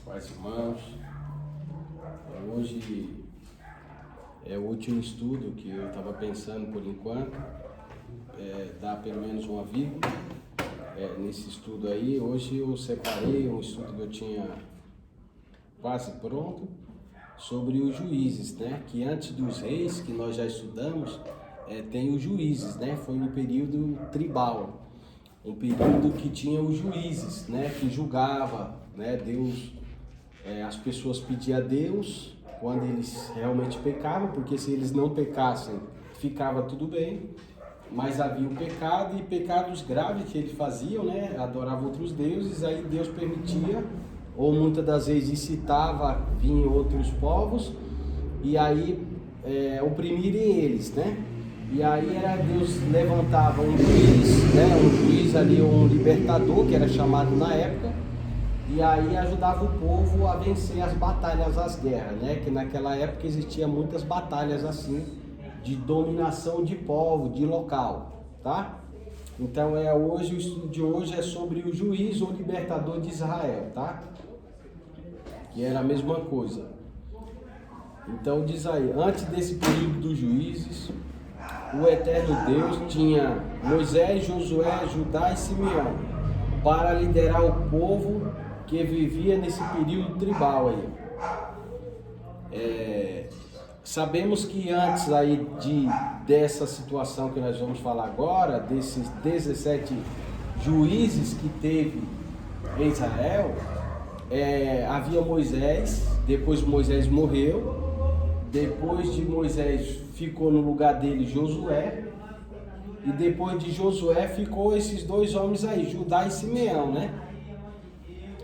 Paz, irmãos. Hoje é o último estudo que eu estava pensando por enquanto, dar pelo menos uma vírgula nesse estudo aí. Hoje eu separei um estudo que eu tinha quase pronto sobre os juízes, né? Que antes dos reis, que nós já estudamos, tem os juízes, né? Foi um período tribal, um período que tinha os juízes, né? Que julgava, né? Deus, as pessoas pediam a Deus quando eles realmente pecavam, porque se eles não pecassem, ficava tudo bem. Mas havia o pecado e pecados graves que eles faziam, né? Adoravam outros deuses, aí Deus permitia, ou muitas das vezes incitava, vinham outros povos, e aí oprimirem eles, né? E aí Deus levantava um juiz, né? Um juiz ali, um libertador, que era chamado na época, e aí ajudava o povo a vencer as batalhas, as guerras, né? Que naquela época existia muitas batalhas assim, de dominação de povo, de local, tá? Então hoje, o estudo de hoje é sobre o juiz ou libertador de Israel, tá? Que era a mesma coisa. Então diz aí, antes desse período dos juízes, o eterno Deus tinha Moisés, Josué, Judá e Simeão para liderar o povo que vivia nesse período tribal aí. Sabemos que antes aí dessa situação que nós vamos falar agora, desses 17 juízes que teve em Israel, havia Moisés, depois Moisés morreu, depois de Moisés ficou no lugar dele Josué, e depois de Josué ficou esses dois homens aí, Judá e Simeão, né?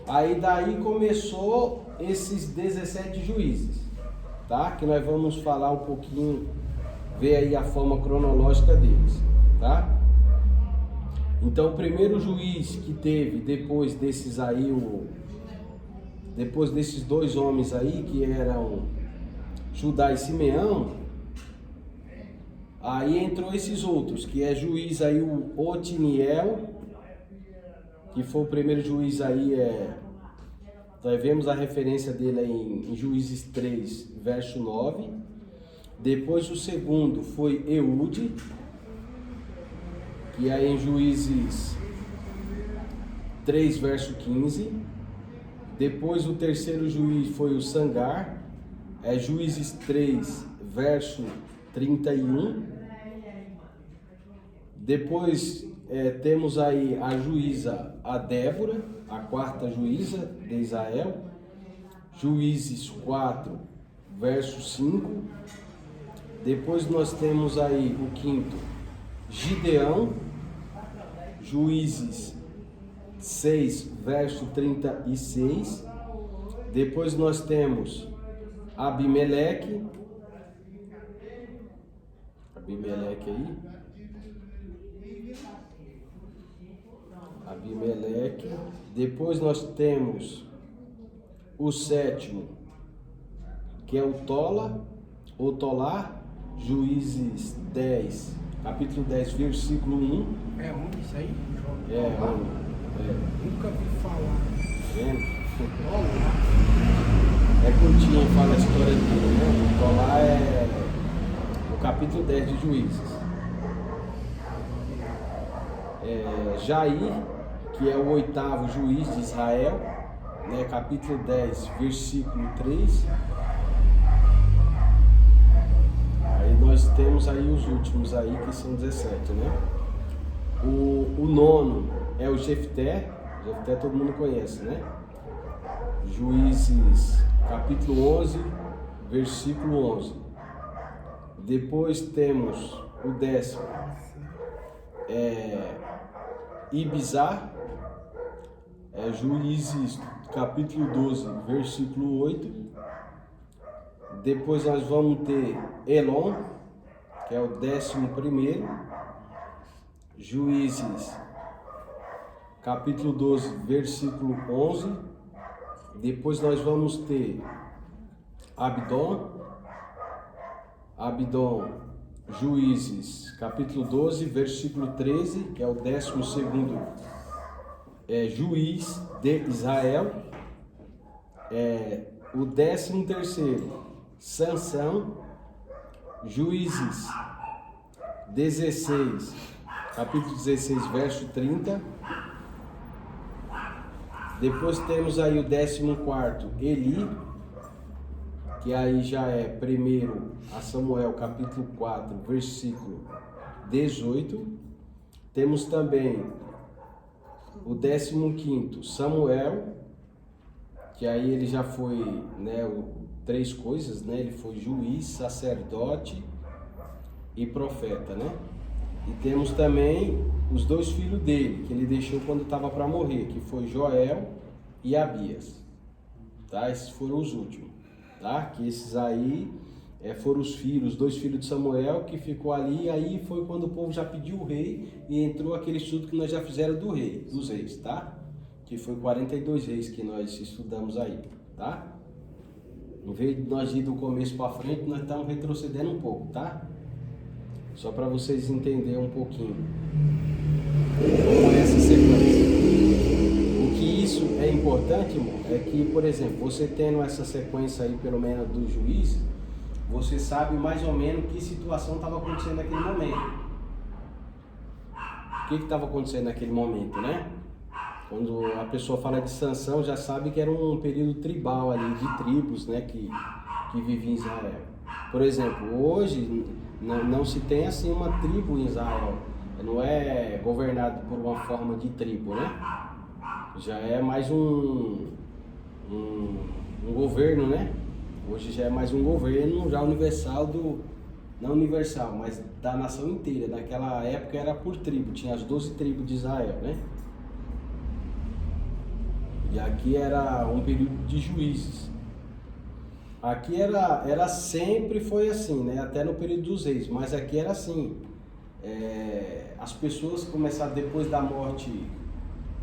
Aí daí começou esses 17 juízes, tá? Que nós vamos falar um pouquinho, ver aí a forma cronológica deles, tá? Então o primeiro juiz que teve depois desses aí, depois desses dois homens aí, que eram Judá e Simeão, aí entrou esses outros, que é juiz aí o Otiniel, que foi o primeiro juiz aí, nós vemos a referência dele aí em Juízes 3, verso 9. Depois o segundo foi Eude, que é em Juízes 3, verso 15. Depois o terceiro juiz foi o Sangar, Juízes 3, verso 31. Depois temos aí a juíza, a Débora, a quarta juíza de Israel, Juízes 4, verso 5. Depois nós temos aí o quinto, Gideão, Juízes 6, verso 36. Depois nós temos Abimeleque aí. Abimeleque. Depois nós temos o sétimo, que é o Tolá, Juízes 10, capítulo 10, versículo 1. É ruim isso aí? Nunca vi falar. Vendo? É curtinho, fala a história dele, né? O Tolá é o capítulo 10 de Juízes. Jair, que é o oitavo juiz de Israel, né? Capítulo 10, versículo 3. Aí nós temos aí os últimos aí, que são 17, né? O nono é o Jefté todo mundo conhece, né? Juízes, capítulo 11, versículo 11. Depois temos o décimo, Ibizar, Juízes, capítulo 12, versículo 8. Depois nós vamos ter Elon, que é o 11º, Juízes, capítulo 12, versículo 11. Depois nós vamos ter Abdon, Juízes, capítulo 12, versículo 13, que é o 12º juiz de Israel. O 13º, Sansão, Juízes 16, capítulo 16, verso 30. Depois temos aí o 14º, Eli, que aí já é 1 Samuel, capítulo 4, versículo 18. Temos também o 15º, Samuel, que aí ele já foi, né, três coisas, né? Ele foi juiz, sacerdote e profeta, né? E temos também os dois filhos dele, que ele deixou quando estava para morrer, que foi Joel e Abias, tá? Esses foram os últimos, tá? Que esses aí foram os dois filhos de Samuel, que ficou ali. Aí foi quando o povo já pediu o rei e entrou aquele estudo que nós já fizemos dos reis, tá? Que foi 42 reis que nós estudamos aí, tá? Em vez de nós ir do começo para frente, nós estamos retrocedendo um pouco, tá? Só para vocês entenderem um pouquinho como é essa sequência. O que isso é importante, irmão, é que, por exemplo, você tendo essa sequência aí, pelo menos do juiz, você sabe mais ou menos que situação estava acontecendo naquele momento. O que estava acontecendo naquele momento, né? Quando a pessoa fala de Sansão, já sabe que era um período tribal ali, de tribos, né, que vivia em Israel. Por exemplo, hoje não se tem assim uma tribo em Israel, não é governado por uma forma de tribo, né? Já é mais um governo, né? Hoje já é mais um governo já universal não universal, mas da nação inteira. Naquela época era por tribo, tinha as 12 tribos de Israel, né? E aqui era um período de juízes. Aqui era sempre foi assim, né? Até no período dos reis, mas aqui era assim. As pessoas começaram depois da morte.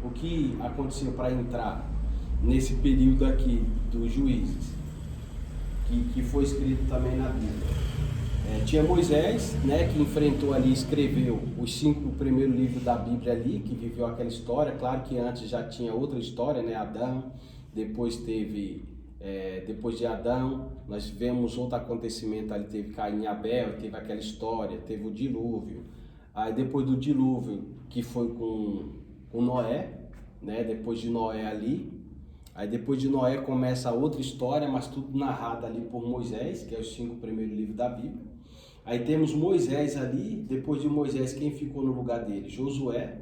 O que aconteceu para entrar nesse período aqui dos juízes, que foi escrito também na Bíblia? Tinha Moisés, né, que enfrentou ali, escreveu os 5 primeiros livros da Bíblia ali, que viveu aquela história. Claro que antes já tinha outra história, né, Adão, depois teve, depois de Adão, nós vemos outro acontecimento ali, teve Caim e Abel, teve aquela história, teve o dilúvio. Aí depois do dilúvio, que foi com Noé, né, depois de Noé ali, aí depois de Noé começa outra história, mas tudo narrado ali por Moisés, que é os 5 primeiros livros da Bíblia. Aí temos Moisés ali, depois de Moisés, quem ficou no lugar dele? Josué.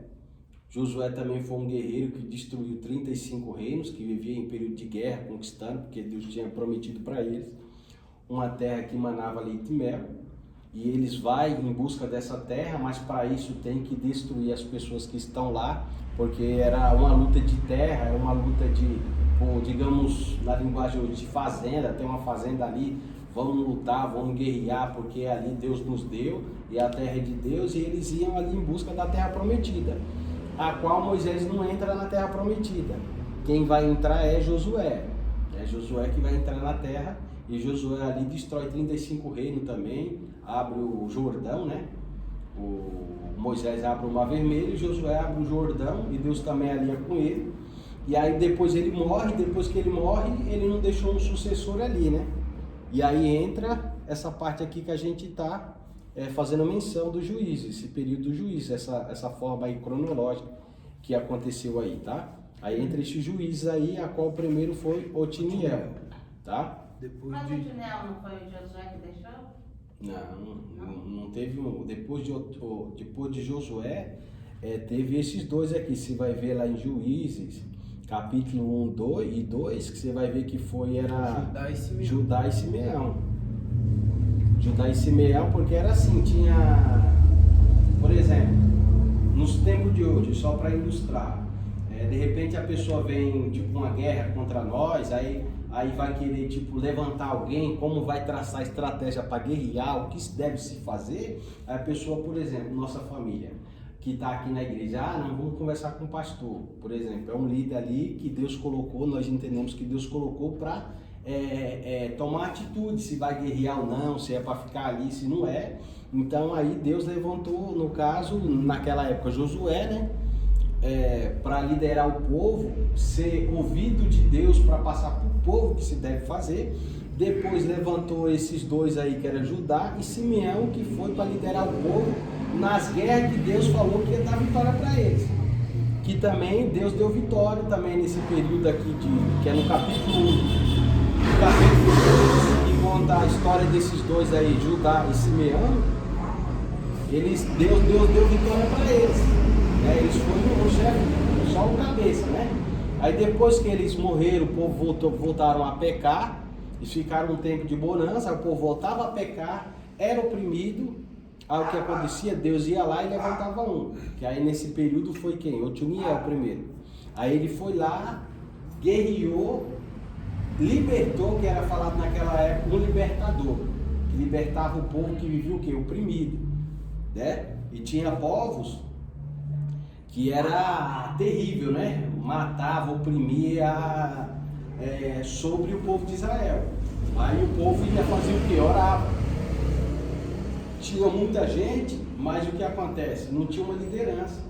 Josué também foi um guerreiro que destruiu 35 reinos, que vivia em período de guerra, conquistando, porque Deus tinha prometido para eles uma terra que manava leite e mel. E eles vão em busca dessa terra, mas para isso tem que destruir as pessoas que estão lá, porque era uma luta de terra, era uma luta digamos, na linguagem de fazenda. Tem uma fazenda ali, vamos lutar, vamos guerrear, porque ali Deus nos deu, e a terra é de Deus, e eles iam ali em busca da terra prometida, a qual Moisés não entra na terra prometida. Quem vai entrar é Josué. É Josué que vai entrar na terra, e Josué ali destrói 35 reinos também, abre o Jordão, né? Moisés abre o Mar Vermelho, Josué abre o Jordão, e Deus também alia com ele. E aí depois ele morre, depois que ele morre, ele não deixou um sucessor ali, né? E aí entra essa parte aqui que a gente está fazendo menção do juízo, esse período do juízo, essa forma aí cronológica que aconteceu aí, tá? Aí entre esses juízes aí, a qual o primeiro foi Otiniel, tá? Mas Otiniel não foi o Josué que deixou? Não teve um. Depois de Josué, teve esses dois aqui. Você vai ver lá em Juízes, capítulo 1 e 2, que você vai ver que era Judá e Simeão. Judá e Simeão, porque era assim, tinha, por exemplo, nos tempos de hoje, só para ilustrar, de repente a pessoa vem, tipo, uma guerra contra nós, aí vai querer, tipo, levantar alguém, como vai traçar estratégia para guerrear, o que deve se fazer. Aí a pessoa, por exemplo, nossa família, que está aqui na igreja, não, vamos conversar com o pastor, por exemplo, é um líder ali que Deus colocou, nós entendemos que Deus colocou para tomar atitude, se vai guerrear ou não, se é para ficar ali, se não é. Então aí Deus levantou, no caso, naquela época, Josué, né? para liderar o povo, ser ouvido de Deus para passar para o povo o que se deve fazer. Depois levantou esses dois aí, que era Judá e Simeão, que foi para liderar o povo nas guerras que Deus falou que ia dar vitória para eles. Que também Deus deu vitória também nesse período aqui, que é no capítulo 1. No capítulo 2, que conta a história desses dois aí, Judá e Simeão, Deus deu vitória para eles. Eles foram o chefe, só o cabeça, né? Aí depois que eles morreram, o povo voltaram a pecar, e ficaram um tempo de bonança, o povo voltava a pecar, era oprimido. Aí o que acontecia? Deus ia lá e levantava um. Que aí nesse período foi quem? Otiniel primeiro. Aí ele foi lá, guerreou, libertou, que era falado naquela época, um libertador. Que libertava o povo que vivia o quê? Oprimido. Né? E tinha povos que era terrível, né? Matava, oprimia sobre o povo de Israel. Aí o povo ia fazer o quê? Orava. Tinha muita gente, mas o que acontece? Não tinha uma liderança.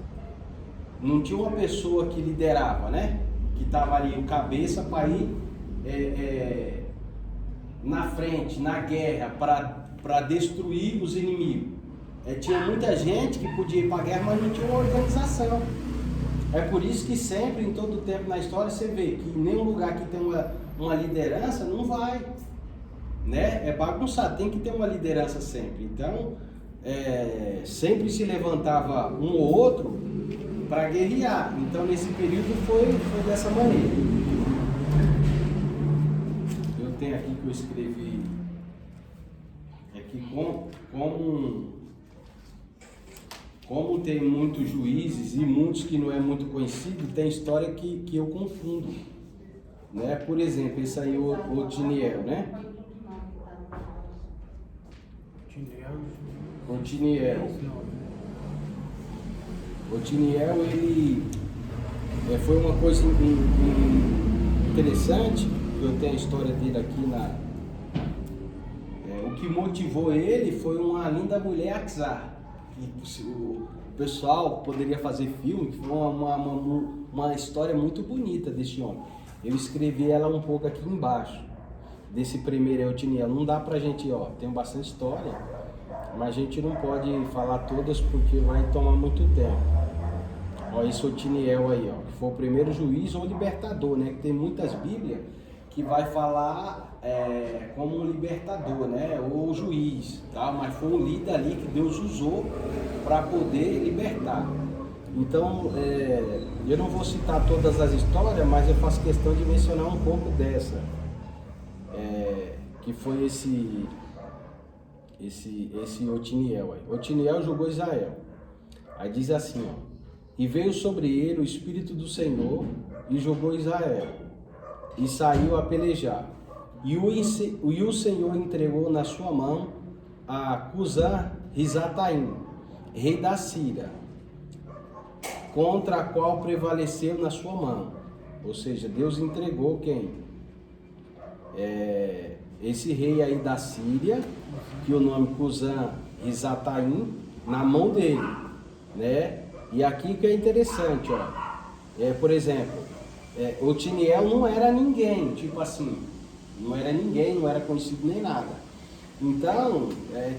Não tinha uma pessoa que liderava, né? Que estava ali o cabeça para ir na frente, na guerra, para destruir os inimigos. Tinha muita gente que podia ir para a guerra, mas não tinha uma organização. É por isso que sempre, em todo tempo na história, você vê que em nenhum lugar que tem uma liderança, não vai. Né? É bagunçado, tem que ter uma liderança sempre. Então, sempre se levantava um ou outro para guerrear. Então, nesse período foi dessa maneira. Eu tenho aqui que eu escrevi que como tem muitos juízes e muitos que não é muito conhecido, tem história que eu confundo. Né? Por exemplo, esse aí, o Otiniel, né? Otiniel, ele foi uma coisa interessante. Eu tenho a história dele aqui o que motivou ele foi uma linda mulher, Axar. O pessoal poderia fazer filme, que foi uma história muito bonita desse homem. Eu escrevi ela um pouco aqui embaixo, desse primeiro Otiniel. Não dá pra gente, tem bastante história, mas a gente não pode falar todas porque vai tomar muito tempo. Esse Otiniel aí, que foi o primeiro juiz ou libertador, né? Que tem muitas bíblias que vai falar como um libertador, né? Ou juiz, tá? Mas foi um líder ali que Deus usou para poder libertar. Então, eu não vou citar todas as histórias, mas eu faço questão de mencionar um pouco dessa, que foi esse Otiniel aí. Otiniel julgou Israel. Aí diz assim, e veio sobre ele o Espírito do Senhor e julgou Israel, e saiu a pelejar. E o Senhor entregou na sua mão a Cusã-Risataim, rei da Síria, contra a qual prevaleceu na sua mão. Ou seja, Deus entregou quem? Esse rei aí da Síria, que o nome Cusã-Risataim, na mão dele, né? E aqui que é interessante, por exemplo, Otiniel não era ninguém, tipo assim, não era ninguém, não era conhecido nem nada. Então,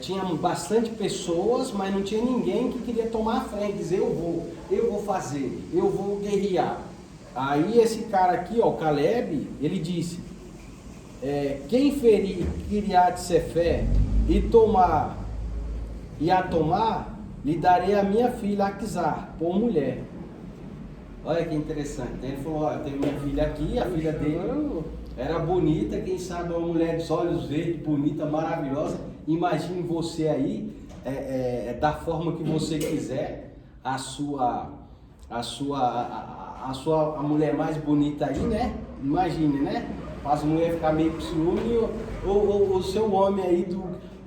tinha bastante pessoas, mas não tinha ninguém que queria tomar a frente, dizer eu vou fazer, eu vou guerrear. Aí esse cara aqui, Caleb, ele disse, quem ferir Kiriat Sefé e a tomar, lhe darei a minha filha Aquisar, por mulher. Olha que interessante. Ele falou, eu tenho minha filha aqui, a filha dele era bonita, quem sabe uma mulher de olhos verdes, bonita, maravilhosa. Imagine você aí, da forma que você quiser, a mulher mais bonita aí, né? Imagine, né? Faz a mulher ficar meio com ciúme, ou o seu homem aí,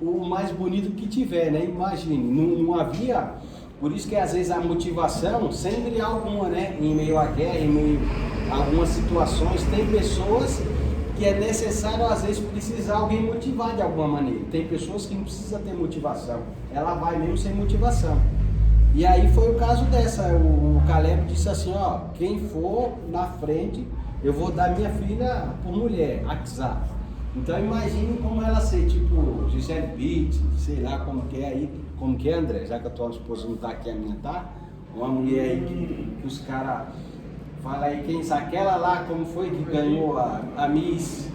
o mais bonito que tiver, né? Imagine, não havia. Por isso que às vezes a motivação, sempre há alguma, né? Em meio à guerra, em meio a algumas situações, tem pessoas que é necessário às vezes precisar alguém motivar de alguma maneira. Tem pessoas que não precisam ter motivação, ela vai mesmo sem motivação. E aí foi o caso dessa, o Caleb disse assim, ó, quem for na frente, eu vou dar minha filha por mulher, Aksa. Então imagine como ela ser, tipo, Gisele Bündchen, sei lá como que é aí, como que é, André, já que a tua esposa não tá aqui, a minha tá, uma mulher aí que os caras, fala aí quem sabe, aquela lá, como foi que ganhou a Miss,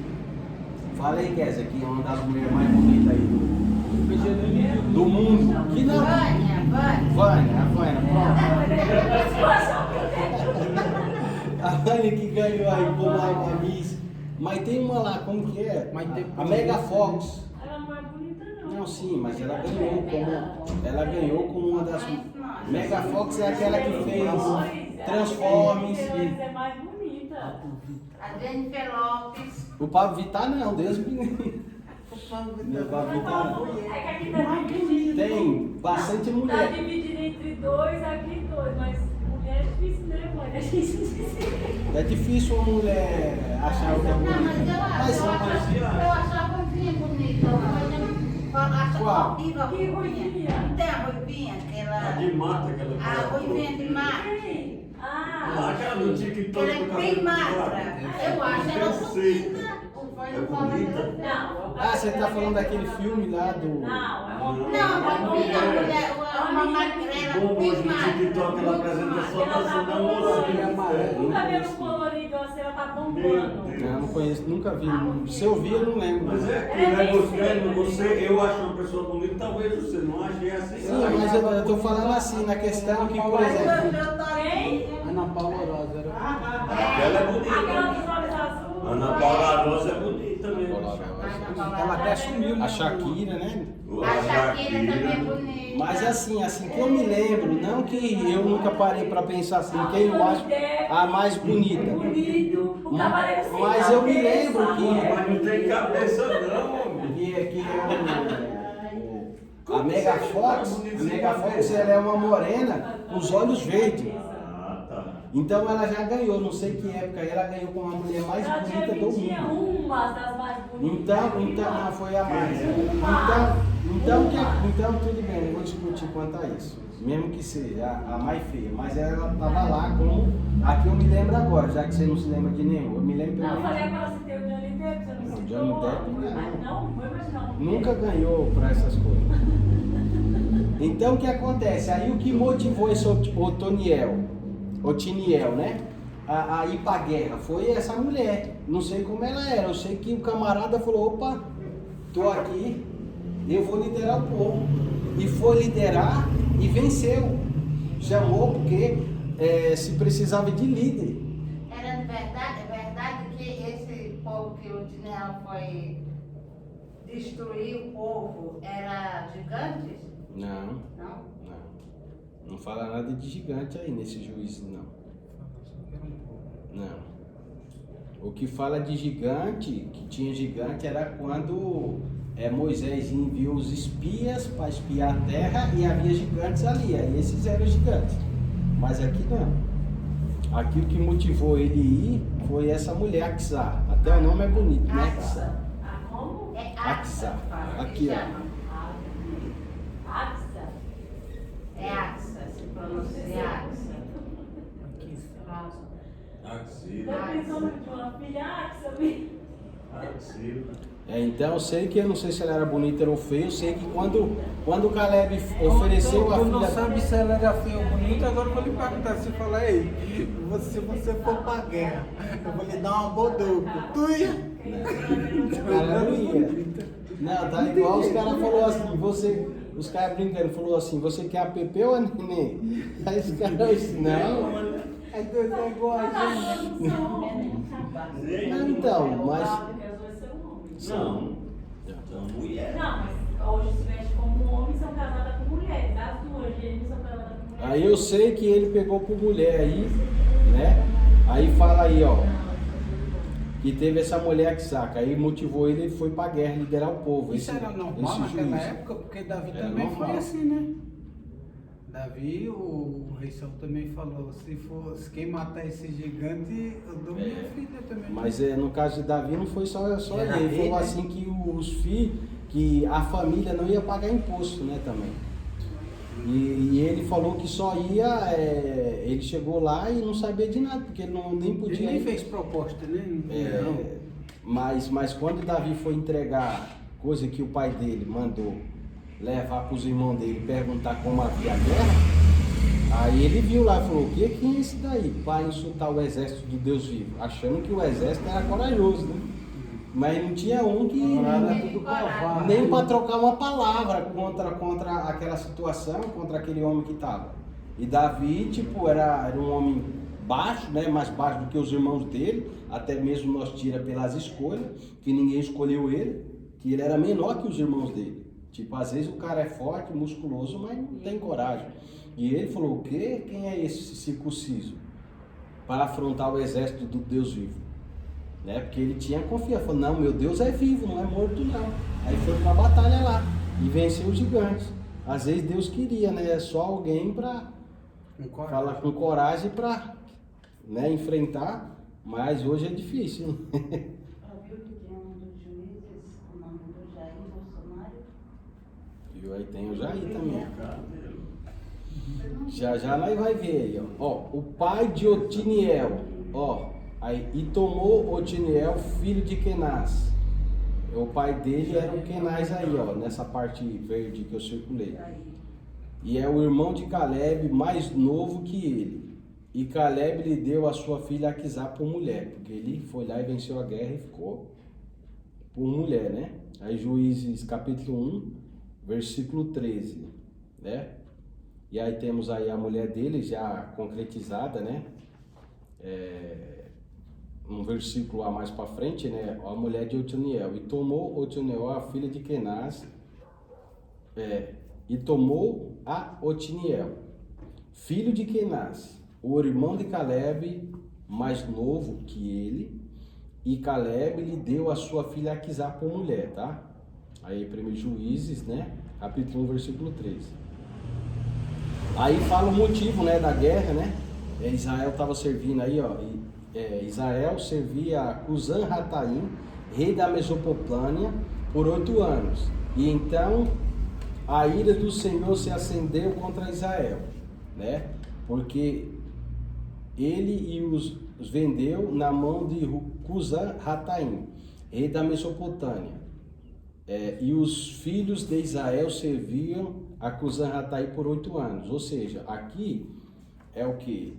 fala aí, Kézia, que é uma das mulheres mais bonitas aí do mundo, que não... Vânia, a Vânia que ganhou aí como a Miss. Mas tem uma lá, como que é? A Mega Fox. Ela não é bonita não. Não, sim, mas ela ganhou como uma das... Mega Fox é aquela que fez Transformers. Ela é mais bonita. A Jennifer Lopes. O Pablo Vittar não, Deus me livre. Não, Pablo Vittar não. É que aqui tá dividido. Tem bastante Tá mulher. dividido entre dois, aqui dois, mas mulher é difícil, né, mãe? A gente É difícil uma mulher achar outra Não, bonita. mas eu achava a Ruivinha bonita. Eu acho Qual? horrível a Que Ruivinha. Ruivinha? Não tem a Ruivinha? Aquela... De mata, aquela A Ruivinha de mata. Quem? Ah, aquela do TikTok Ela é do bem cabelo magra. Eu acho ela Eu sei. bonita. É bonita? Não. Ah, você tá falando daquele filme lá do... Não, é uma Não, a mulher, uma magrela Bom, bem hoje no magra. TikTok ela apresenta só Ela tá dançando a bombando. moça. O cabelo colorido, assim, ela tá bombando. Não, não conheço, nunca vi. Se eu vi, eu não lembro. Mas é que né, você, eu acho uma pessoa bonita, talvez você não ache assim. Sim, mas eu tô falando assim, na questão que, por exemplo... Quem? Ana Paula Rosa era. Aquela é Aquela bonita. dos olhos azuis. Ana Paula Rosa é bonita mesmo. Ela até sumiu, né? A Shakira, né? A Shakira também é bonita. Mas assim que eu me lembro, não que eu nunca parei pra pensar assim, quem eu acho a mais bonita. Bonito. O cavaleiro sem Mas eu me cabeça. lembro Mas não tem cabeça não, homem. que a Mega Fox, ela é uma morena com os olhos verdes. Ah, tá. Então ela já ganhou, não sei que época, ela ganhou como a mulher mais Ela bonita do tinha mundo. uma das mais bonitas. Então não foi a mais. Então tudo bem, não vou discutir quanto a isso. Mesmo que seja a mais feia, mas ela estava lá como. Aqui eu me lembro agora, já que você não se lembra de nenhum. Eu me lembro Não, eu primeiro. falei agora se tem o Johnny Depp, você não Não, citou. Johnny Depp não. Mas não, foi, mas não. Nunca ganhou para essas coisas. Então o que acontece? Aí o que motivou esse Otoniel, né? A ir pra guerra foi essa mulher. Não sei como ela era. Eu sei que o camarada falou: opa, tô aqui, eu vou liderar o povo. E foi liderar e venceu. Chamou porque se precisava de líder. Era verdade que esse povo que o Tinel foi destruir o povo era gigantes? Não. Não? Não fala nada de gigante aí nesse juízo, não. Não. O que fala de gigante, que tinha gigante, era quando Moisés enviou os espias para espiar a terra e havia gigantes ali. Aí esses eram gigantes. Mas aqui não. Aqui o que motivou ele ir foi essa mulher, Aksa. Até o nome é bonito, né? Aksa. Ah, como? É Axa. Axa. Aqui, ó. Axa. É Axa, se pronuncia Axa. Axila. Tá pensando de uma filha Axa, mesmo? Axila. Então eu sei que, eu não sei se ela era bonita ou feia, eu sei que quando o Caleb ofereceu a Tu não filha... sabe se ela era feia ou bonita, agora eu vou lhe perguntar. Você fala, ei, se você for pra guerra, eu vou lhe dar uma boduca. Tu ia? Ela não ia. Não, tá igual os caras falaram assim, os caras brincando, falou assim, você quer a Pepe ou a Nenê? Aí os caras assim, não. É dois é igual a gente. Não, então, mas... Porque as duas são homens. Não. Então, mulher. Não, mas hoje se veste como homem são casadas com mulheres. As duas gêmeas são casadas com mulheres. Aí eu sei que ele pegou por mulher aí, né? Aí fala aí, ó, que teve essa mulher que saca, aí motivou ele foi pra guerra liderar o povo. Isso era normal naquela época, porque Davi Era também normal. foi assim, né? Davi, o rei Saul também falou, se quem matar esse gigante, eu dou minha filha também. Mas no caso de Davi não foi só Era ele, ele rei, falou né? assim que os filhos, que a família não ia pagar imposto, né, também. E ele falou que só ia, ele chegou lá e não sabia de nada, porque ele nem podia... Ele nem fez proposta, né? Mas quando Davi foi entregar coisa que o pai dele mandou levar para os irmãos dele perguntar como havia a guerra, aí ele viu lá e falou, o que é isso daí? Para insultar o exército do Deus vivo, achando que o exército era corajoso, né? Mas não tinha um que nem para trocar uma palavra contra aquela situação, contra aquele homem que estava. E Davi, tipo, era um homem baixo, né? Mais baixo do que os irmãos dele, até mesmo nós tira pelas escolhas, que ninguém escolheu ele, que ele era menor que os irmãos dele. Tipo, às vezes o cara é forte, musculoso, mas não tem coragem. E ele falou, o quê? Quem é esse circunciso? Para afrontar o exército do Deus vivo. Né? Porque ele tinha confiança, falou, não, meu Deus é vivo, não é morto não. Aí foi para a batalha lá e venceu os gigantes. Às vezes Deus queria, né? Só alguém para falar com coragem para, né, enfrentar, mas hoje é difícil. Viu que tem um dos juízes, o nome do Jair Bolsonaro? E aí tem o Jair também. Já nós vai ver aí, ó. O pai de Otiniel, ó. Aí, e tomou Otiniel, filho de Kenaz. O pai dele era o Kenaz aí, ó, nessa parte verde que eu circulei. E é o irmão de Caleb, mais novo que ele. E Caleb lhe deu a sua filha Aquisá por mulher, porque ele foi lá e venceu a guerra e ficou por mulher, né? Aí Juízes capítulo 1, versículo 13, né? E aí temos aí a mulher dele já concretizada, né? Um versículo a mais para frente, né? A mulher de Otiniel. E tomou Otiniel a filha de Kenaz, e tomou a Otiniel, filho de Kenaz, o irmão de Caleb, mais novo que ele, e Caleb lhe deu a sua filha Aquisá por mulher, tá? Aí 1 Juízes, né? Capítulo 1, versículo 13. Aí fala o motivo, né, da guerra, né? Israel estava servindo aí, ó. Israel servia a Cusã-Rataim, rei da Mesopotâmia, por 8 anos. E então a ira do Senhor se acendeu contra Israel, né? Porque ele os vendeu na mão de Cusã-Rataim, rei da Mesopotâmia. E os filhos de Israel serviam a Cusã-Rataim por 8 anos. Ou seja, aqui é o que?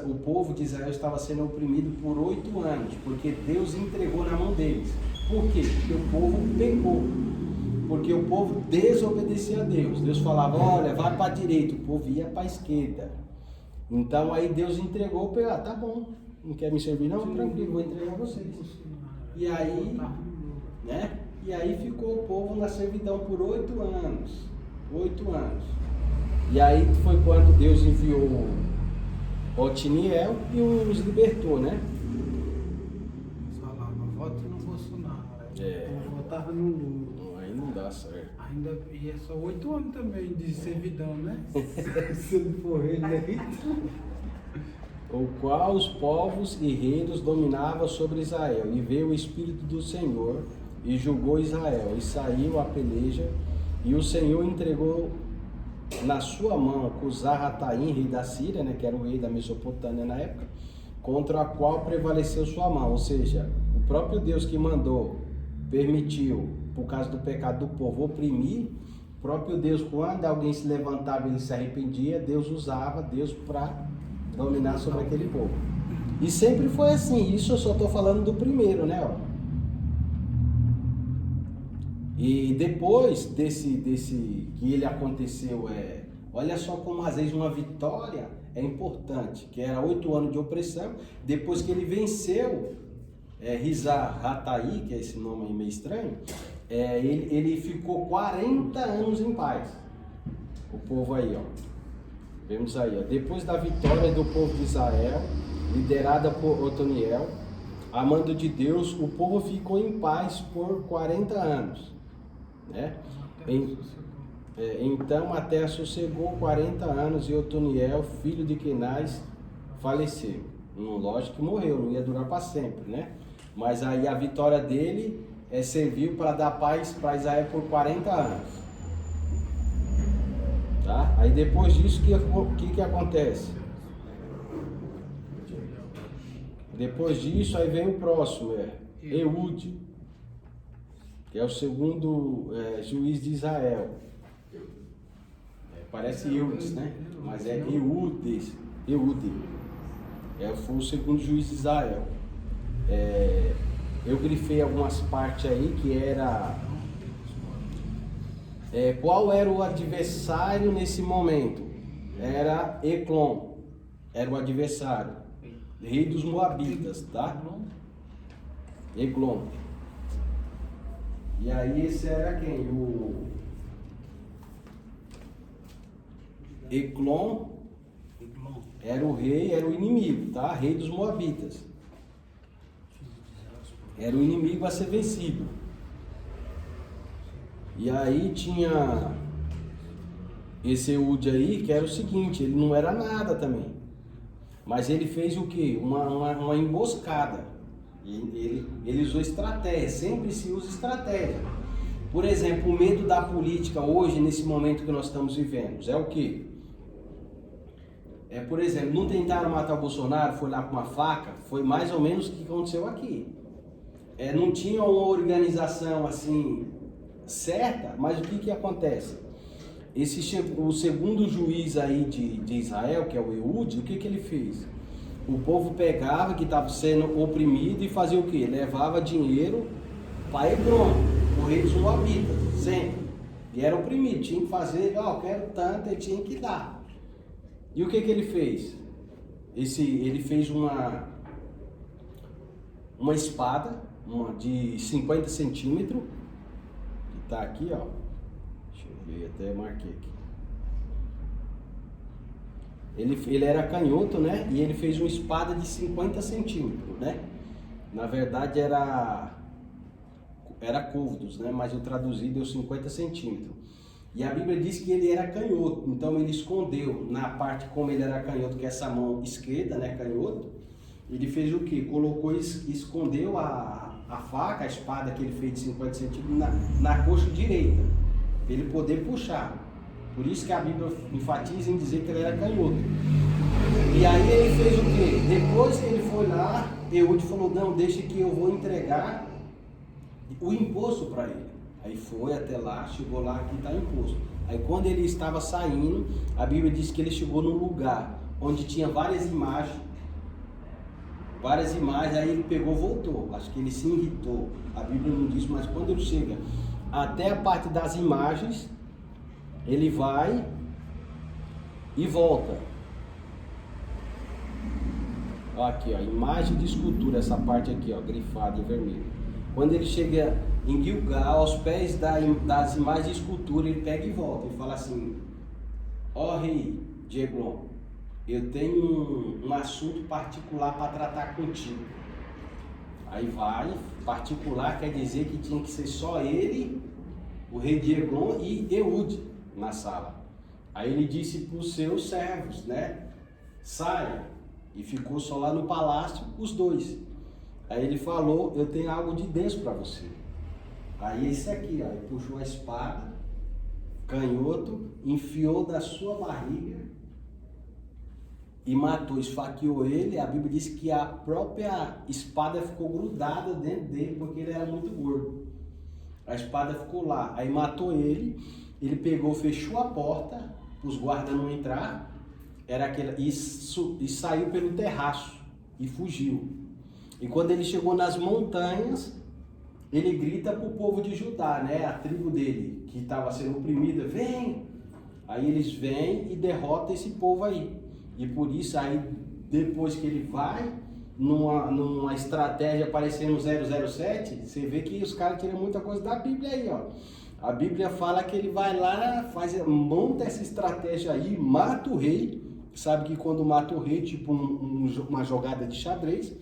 O povo de Israel estava sendo oprimido por 8 anos, porque Deus entregou na mão deles. Por quê? Porque o povo pecou, porque o povo desobedecia a Deus. Deus falava, olha, vai para a direita, o povo ia para a esquerda. Então aí Deus entregou, tá bom, não quer me servir não? Tranquilo, vou entregar vocês. E aí, né? E aí ficou o povo na servidão por 8 anos. 8 anos. E aí foi quando Deus enviou Otiniel e os libertou, né? Falava, vote no Bolsonaro. Eu votava no Lula. Aí não dá certo. Ainda, e é só 8 anos também de servidão, né? Se ele for reeleito. O qual os povos e reinos dominavam sobre Israel. E veio o Espírito do Senhor e julgou Israel. E saiu a peleja. E o Senhor entregou na sua mão Cusã-Rataim, rei da Síria, né, que era o rei da Mesopotâmia na época, contra a qual prevaleceu sua mão. Ou seja, o próprio Deus que mandou, permitiu, por causa do pecado do povo, oprimir. O próprio Deus, quando alguém se levantava e ele se arrependia, Deus usava Deus para dominar sobre aquele povo. E sempre foi assim. Isso eu só estou falando do primeiro, né? Ó. E depois desse que ele aconteceu, olha só como às vezes uma vitória é importante, que era 8 anos de opressão. Depois que ele venceu Rizar-Rataí, que é esse nome aí meio estranho, ele ficou 40 anos em paz. O povo aí, ó. Vemos aí, ó. Depois da vitória do povo de Israel, liderada por Otoniel, a mando de Deus, o povo ficou em paz por 40 anos. Né? Então a terra sossegou 40 anos e Otoniel, filho de Kenaz, faleceu. Lógico que morreu, não ia durar para sempre, né? Mas aí a vitória dele serviu para dar paz para Israel por 40 anos. Tá? Aí depois disso, o que acontece? Depois disso, aí vem o próximo, Eude, que é o segundo juiz de Israel. Parece Eudes, né? Mas é Eudes. Foi o segundo juiz de Israel. Eu grifei algumas partes aí que era... qual era o adversário nesse momento? Era Eglon, era o adversário, rei dos Moabitas, tá? Eglon. E aí esse era quem? O Eglon era o rei, era o inimigo, tá? Rei dos Moabitas. Era o inimigo a ser vencido. E aí tinha esse Eude aí, que era o seguinte, ele não era nada também. Mas ele fez o quê? Uma emboscada. Ele usou estratégia, sempre se usa estratégia. Por exemplo, o medo da política hoje, nesse momento que nós estamos vivendo, é o quê? Por exemplo, não tentaram matar o Bolsonaro, foi lá com uma faca, foi mais ou menos o que aconteceu aqui. Não tinha uma organização assim certa, mas o que acontece? O segundo juiz aí de Israel, que é o Eude, o que ele fez? O povo pegava, que estava sendo oprimido, e fazia o quê? Levava dinheiro para Eglon, o rei dos Moabitas, sempre. E era oprimido, tinha que fazer, eu quero tanto, ele tinha que dar. E o que ele fez? Ele fez uma espada, de 50 centímetros, que está aqui, ó. Deixa eu ver, até marquei aqui. Ele era canhoto, né? E ele fez uma espada de 50 centímetros, né? Na verdade era côvados, né? Mas eu traduzi, deu 50 centímetros. E a Bíblia diz que ele era canhoto, então ele escondeu na parte como ele era canhoto, que é essa mão esquerda, né? Canhoto. Ele fez o quê? Escondeu a faca, a espada que ele fez de 50 centímetros na coxa direita, para ele poder puxar. Por isso que a Bíblia enfatiza em dizer que ele era canhoto. E aí ele fez o quê? Depois que ele foi lá, Eude falou, não, deixa que eu vou entregar o imposto para ele. Aí foi até lá, chegou lá, aqui está o imposto. Aí quando ele estava saindo, a Bíblia diz que ele chegou num lugar onde tinha várias imagens, aí ele pegou e voltou. Acho que ele se irritou. A Bíblia não diz, mas quando ele chega até a parte das imagens, ele vai e volta. Ó, aqui, ó, imagem de escultura, essa parte aqui, ó, grifada em vermelho. Quando ele chega em Gilgal, aos pés das imagens de escultura, ele pega e volta. Ele fala assim, ó rei de Eglon, eu tenho um assunto particular para tratar contigo. Aí vai, particular quer dizer que tinha que ser só ele, o rei de Eglon e Eude na sala. Aí ele disse para os seus servos, né, saia, e ficou só lá no palácio os dois. Aí ele falou, eu tenho algo de Deus para você. Aí esse aqui, ó, ele puxou a espada, canhoto, enfiou da sua barriga e matou, esfaqueou ele. A Bíblia diz que a própria espada ficou grudada dentro dele, porque ele era muito gordo. A espada ficou lá, aí matou ele. Ele pegou, fechou a porta, para os guardas não entrar, e saiu pelo terraço, e fugiu. E quando ele chegou nas montanhas, ele grita para o povo de Judá, né, a tribo dele, que estava sendo oprimida, vem! Aí eles vêm e derrotam esse povo aí. E por isso, aí depois que ele vai, numa estratégia parecendo 007, você vê que os caras tiram muita coisa da Bíblia aí, ó. A Bíblia fala que ele vai lá, monta essa estratégia aí, mata o rei. Sabe que quando mata o rei, tipo uma jogada de xadrez,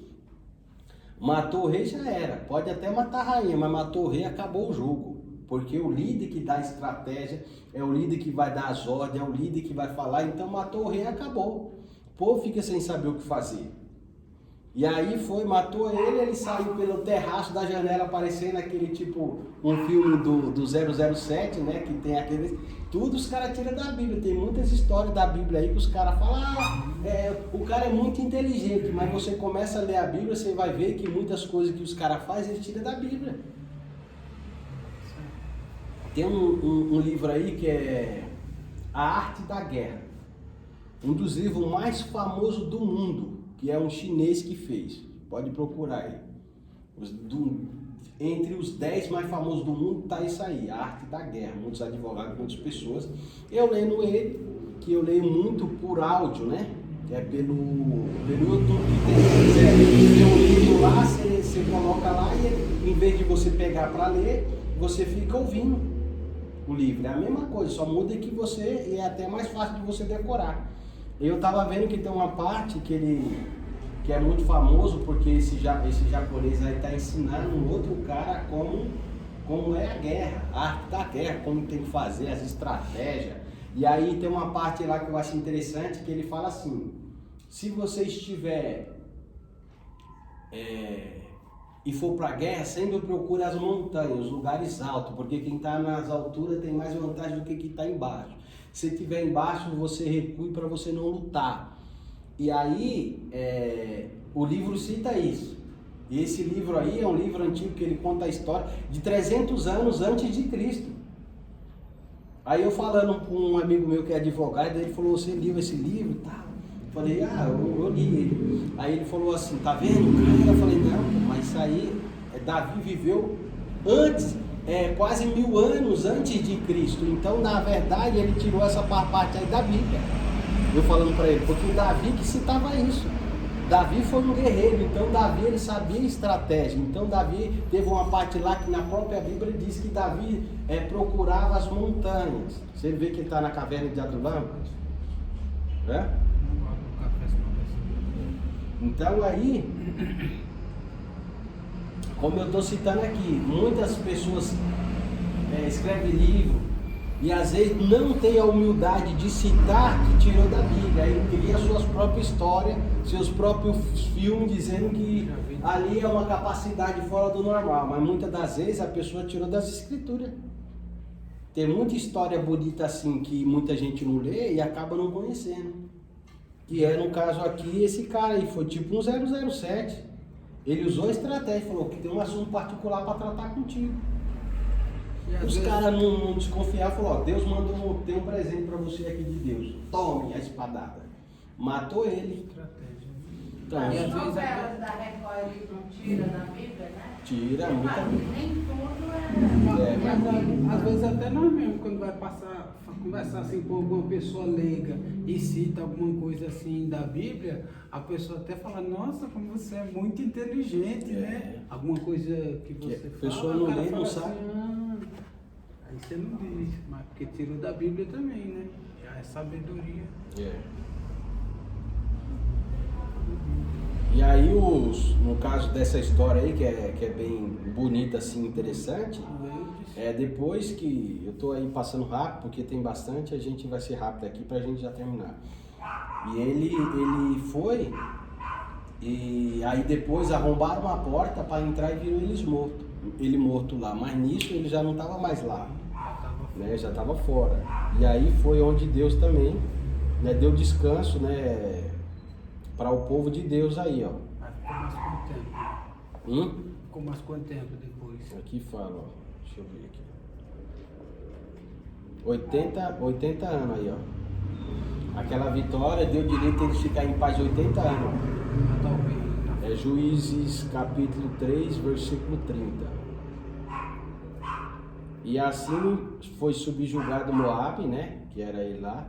matou o rei já era. Pode até matar a rainha, mas matou o rei, acabou o jogo. Porque o líder que dá a estratégia, é o líder que vai dar as ordens, é o líder que vai falar. Então matou o rei, acabou. O povo fica sem saber o que fazer. E aí matou ele saiu pelo terraço da janela, parecendo aquele tipo, um filme do 007, né? Que tem aqueles... Tudo os caras tiram da Bíblia. Tem muitas histórias da Bíblia aí que os caras falam, o cara é muito inteligente, mas você começa a ler a Bíblia, você vai ver que muitas coisas que os caras fazem, eles tiram da Bíblia. Tem um livro aí que é A Arte da Guerra. Um dos livros mais famosos do mundo, que é um chinês que fez. Pode procurar aí. Entre os 10 mais famosos do mundo está isso aí, A Arte da Guerra. Muitos advogados, muitas pessoas. Eu lendo ele, que eu leio muito por áudio, né? Que é pelo YouTube. Tem um livro lá, você coloca lá e em vez de você pegar para ler, você fica ouvindo o livro. É a mesma coisa, só muda que é até mais fácil de você decorar. Eu estava vendo que tem uma parte que é muito famoso, porque esse japonês aí está ensinando um outro cara como é a guerra, a arte da guerra, como tem que fazer, as estratégias. E aí tem uma parte lá que eu acho interessante, que ele fala assim, se você estiver e for para a guerra, sempre procure as montanhas, os lugares altos, porque quem está nas alturas tem mais vantagem do que quem está embaixo. Se estiver embaixo, você recue para você não lutar. E aí, o livro cita isso. E esse livro aí é um livro antigo que ele conta a história de 300 anos antes de Cristo. Aí eu falando com um amigo meu que é advogado, ele falou, você leu esse livro e tal? Eu falei, eu li ele. Aí ele falou assim, tá vendo, cara? Eu falei, não, mas isso aí, Davi viveu antes, quase 1000 anos antes de Cristo. Então, na verdade, ele tirou essa parte aí da Bíblia. Eu falando para ele, porque Davi que citava isso. Davi foi um guerreiro, então Davi ele sabia estratégia. Então Davi teve uma parte lá que na própria Bíblia diz que Davi procurava as montanhas. Você vê que ele está na caverna de Adulam? Então aí, como eu estou citando aqui, muitas pessoas escrevem livro e às vezes não tem a humildade de citar que tirou da Bíblia, aí cria suas próprias histórias, seus próprios filmes, dizendo que ali é uma capacidade fora do normal, mas muitas das vezes a pessoa tirou das escrituras. Tem muita história bonita assim que muita gente não lê e acaba não conhecendo. Que no caso aqui, esse cara aí foi tipo um 007. Ele usou a estratégia, falou que tem um assunto particular para tratar contigo. Os caras não desconfiaram, falou, Deus mandou, tem um presente para você aqui de Deus. Tome a espadada. Matou ele. Então, as novelas da Record não tira da Bíblia, né? Tira, nem tudo Mas às vezes até nós mesmo, quando vai conversar assim com alguma pessoa leiga e cita alguma coisa assim da Bíblia, a pessoa até fala, nossa, como você é muito inteligente, né? Alguma coisa que você fala, a pessoa não lê, não sabe. Assim, aí você não diz, mas porque tirou da Bíblia também, né? É sabedoria. E aí no caso dessa história aí, que é bem bonita, assim, interessante, depois que eu tô aí passando rápido, porque tem bastante, a gente vai ser rápido aqui pra gente já terminar. E ele foi, e aí depois arrombaram uma porta para entrar e viram ele morto lá, mas nisso ele já não estava mais lá, né? Já estava fora. E aí foi onde Deus também, né, deu descanso, né, para o povo de Deus aí, ó. Ficou mais quanto tempo depois? Aqui fala, ó. Deixa eu ver aqui. 80 anos aí, ó. Aquela vitória deu direito a eles ficarem em paz 80 anos. É Juízes capítulo 3, versículo 30. E assim foi subjugado Moabe, né? Que era ele lá,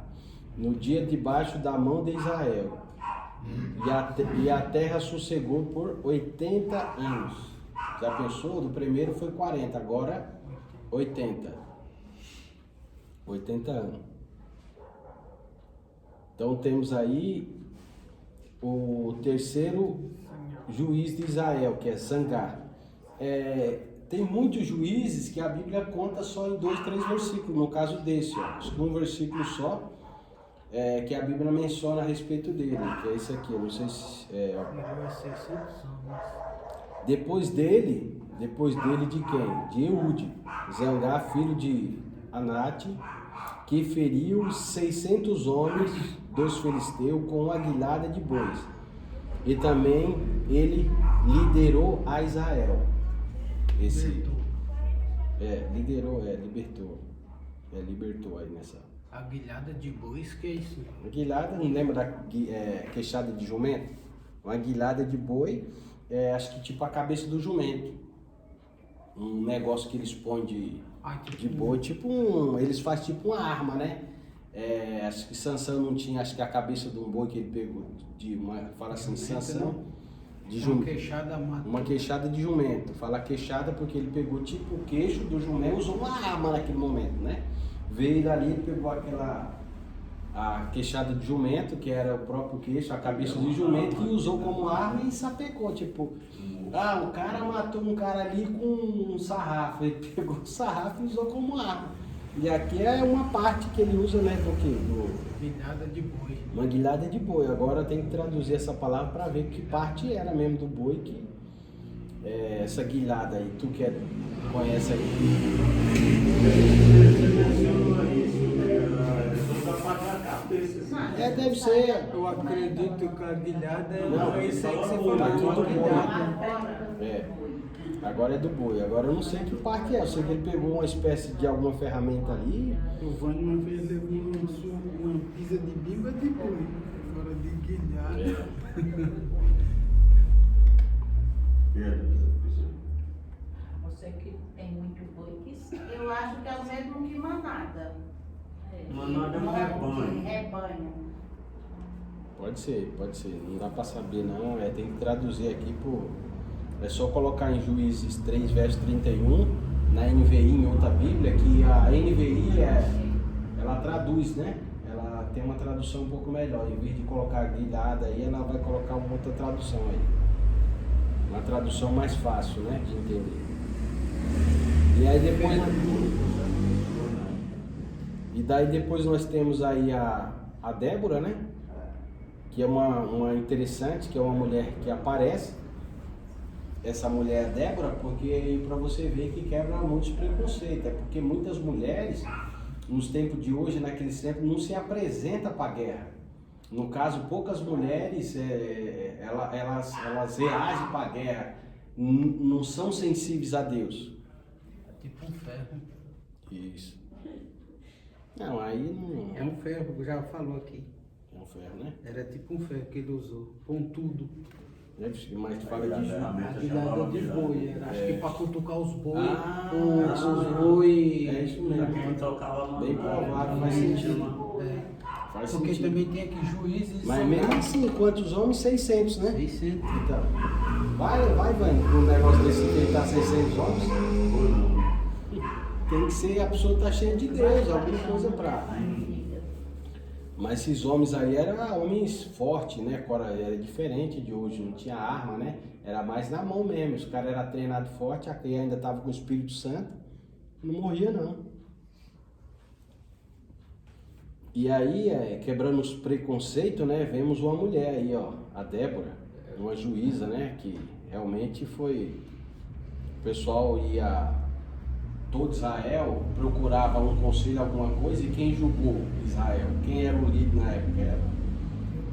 no dia debaixo da mão de Israel. E a terra sossegou por 80 anos. Já pensou? Do primeiro foi 40, agora 80. 80 anos. Então temos aí o terceiro juiz de Israel, que é Sangar. Tem muitos juízes que a Bíblia conta só em 2, 3 versículos. No caso desse, ó, um versículo só. que a Bíblia menciona a respeito dele, que é esse aqui, eu não sei se... Feriu as 600 homens. Depois dele de quem? De Eude, Zangá, filho de Anate, que feriu 600 homens dos filisteus com uma guilhada de bois. E também ele liderou a Israel. Libertou aí nessa. A guilhada de bois, que é isso? A guilhada, não lembra da queixada de jumento? Uma guilhada de boi, acho que tipo a cabeça do jumento. Um negócio que eles põem de boi, eles fazem tipo uma arma, né? Acho que Sansão não tinha, acho que a cabeça de um boi que ele pegou, fala assim, Sansão, de jumento. Uma queixada de jumento. Fala queixada porque ele pegou tipo o queixo do jumento, usou uma arma naquele momento, né? Veio dali, ele pegou a queixada de jumento, que era o próprio queixo, a cabeça de jumento, e usou como arma e sapecou, tipo, o cara matou um cara ali com um sarrafo, ele pegou o sarrafo e usou como arma. E aqui é uma parte que ele usa, né, do quê? Guilhada de boi. Uma guilhada de boi. Agora tem que traduzir essa palavra para ver que parte era mesmo do boi, que essa guilhada aí, tu que conhece aí. Deve ser. Eu acredito que a guilhada Não, é isso aí que você tá falou, tudo a guilhada. Agora é do boi. Agora eu não sei que parte é. Eu sei que ele pegou uma espécie de alguma ferramenta ali. O Vânia uma vez levou uma pizza de bimba de boi, fora de guilhada. Você que tem muito boi, eu acho que é o mesmo que manada. Manada é um rebanho. Rebanho. Pode ser. Não dá pra saber não. Tem que traduzir aqui por. É só colocar em Juízes 3, verso 31, na NVI, em outra Bíblia, que a NVI ela traduz, né? Ela tem uma tradução um pouco melhor. Em vez de colocar guilhada aí, ela vai colocar uma outra tradução aí. Uma tradução mais fácil, né? De entender. E aí depois nós temos aí a Débora, né? Que é uma interessante, que é uma mulher que aparece. Essa mulher é Débora, porque para você ver que quebra muitos preconceitos, porque muitas mulheres, nos tempos de hoje, naqueles tempos, não se apresentam para a guerra. No caso, poucas mulheres, elas reagem para a guerra, não são sensíveis a Deus. É tipo um ferro. Isso. Não, aí não... É um ferro, já falou aqui. É um ferro, né? Era tipo um ferro que ele usou, pontudo. Mas tu fala de A guilhada de boi, era, acho que para cutucar os boi, isso os mesmo. boi. É isso mesmo. Bem provável, faz sentido. Faz Porque sentido. também tem aqui juízes. Mas mesmo assim, quantos homens? 600, né? 600. Então, vai, Vânia, um negócio desse que tá 600 homens. Tem que ser, a pessoa tá cheia de Deus, alguma coisa pra... Mas esses homens aí eram homens fortes, né? Era diferente de hoje, não tinha arma, né? Era mais na mão mesmo. Os caras eram treinados forte, aqui ainda tava com o Espírito Santo, não morria não. E aí, quebrando os preconceitos, né? Vemos uma mulher aí, ó, a Débora, uma juíza, né? Que realmente foi... O pessoal ia... Todo Israel procurava um conselho, alguma coisa, e quem julgou Israel? Quem era o líder na época?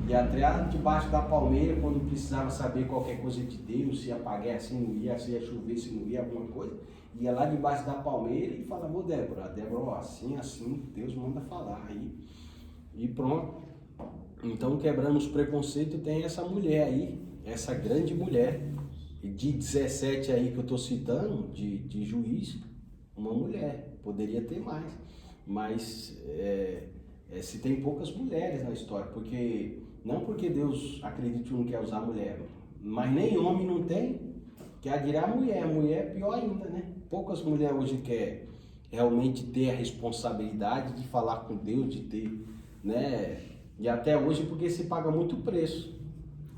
E até debaixo da palmeira, quando precisava saber qualquer coisa de Deus, se ia pra guerra, se não ia, se ia chover, se não ia, alguma coisa, ia lá debaixo da palmeira e falava, ô Débora, a Débora, ó, assim, Deus manda falar aí. E pronto. Então, quebrando os preconceitos, tem essa mulher aí, essa grande mulher, de 17 aí que eu tô citando, de juiz, uma mulher, poderia ter mais, mas se tem poucas mulheres na história, porque não porque Deus acredita que não quer usar mulher, mas nem homem não tem, quer dirá mulher é pior ainda, né? Poucas mulheres hoje querem realmente ter a responsabilidade de falar com Deus, de ter, né? E até hoje porque se paga muito preço.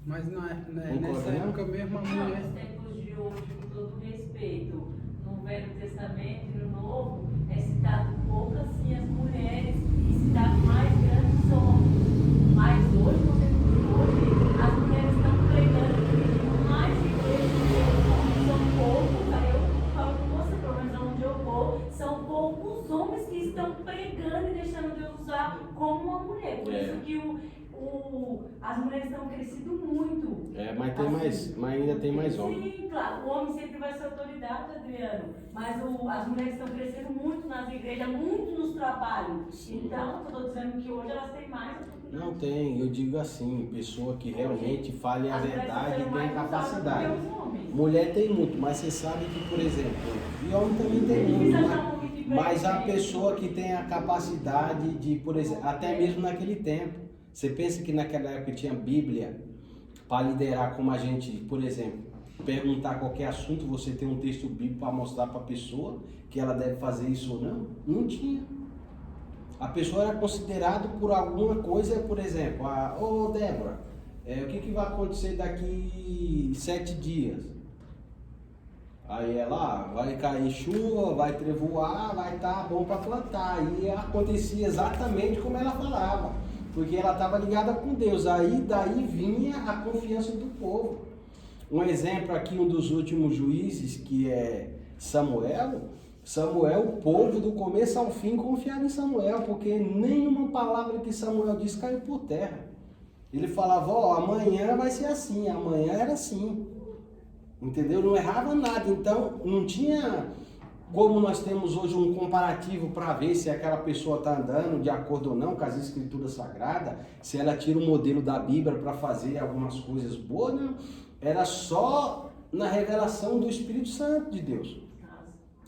Mas nessa Concorda, época mesmo a Não, mulher. nos tempos de hoje, com todo respeito, no Velho Testamento e no Novo, é citado poucas sim as mulheres e citado mais grandes homens. estão pregando e deixando Deus usar como uma mulher. Por isso que as mulheres estão crescendo muito. Mas tem mais, mas ainda tem mais homens. Sim, claro. O homem sempre vai ser autoridade, Adriano. Mas as mulheres estão crescendo muito nas igrejas, muito nos trabalhos. Sim. Então, eu estou dizendo que hoje elas têm mais oportunidade. Não tem, eu digo assim, pessoa que realmente fale a As mulheres verdade são e tem mais capacidade. usadas do que os homens. Mulher tem muito, mas você sabe que, por exemplo, e homem também tem muito, mas a pessoa que tem a capacidade de, por exemplo, até mesmo naquele tempo, você pensa que naquela época tinha Bíblia para liderar como a gente, por exemplo, perguntar qualquer assunto, você tem um texto bíblico para mostrar para a pessoa que ela deve fazer isso ou não? Não tinha. A pessoa era considerada por alguma coisa, por exemplo, Débora, o que vai acontecer daqui 7 dias? Aí ela, vai cair chuva, vai trevoar, vai estar bom para plantar. E acontecia exatamente como ela falava, porque ela estava ligada com Deus. Aí daí vinha a confiança do povo. Um exemplo aqui, um dos últimos juízes, que é Samuel, o povo do começo ao fim confiava em Samuel, porque nenhuma palavra que Samuel disse caiu por terra. Ele falava, amanhã vai ser assim, amanhã era assim. Entendeu? Não errava nada. Então, não tinha como nós temos hoje um comparativo para ver se aquela pessoa está andando de acordo ou não com as escrituras sagradas, se ela tira o modelo da Bíblia para fazer algumas coisas boas, não. Era só na revelação do Espírito Santo de Deus.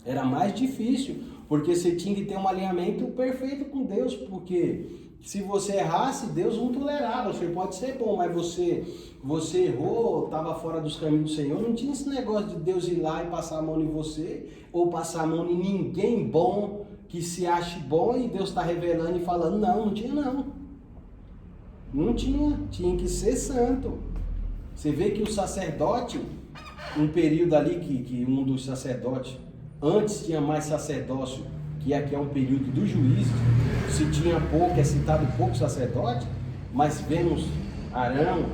Era mais difícil, porque você tinha que ter um alinhamento perfeito com Deus, porque se você errasse, Deus não tolerava. Você pode ser bom, mas você errou, estava fora dos caminhos do Senhor, não tinha esse negócio de Deus ir lá e passar a mão em você, ou passar a mão em ninguém bom, que se ache bom e Deus está revelando e falando, não tinha não. Não tinha que ser santo. Você vê que o sacerdote, um período ali que um dos sacerdotes, antes tinha mais sacerdócio, que aqui é um período do juízo, se tinha pouco, é citado pouco sacerdote, mas vemos Arão,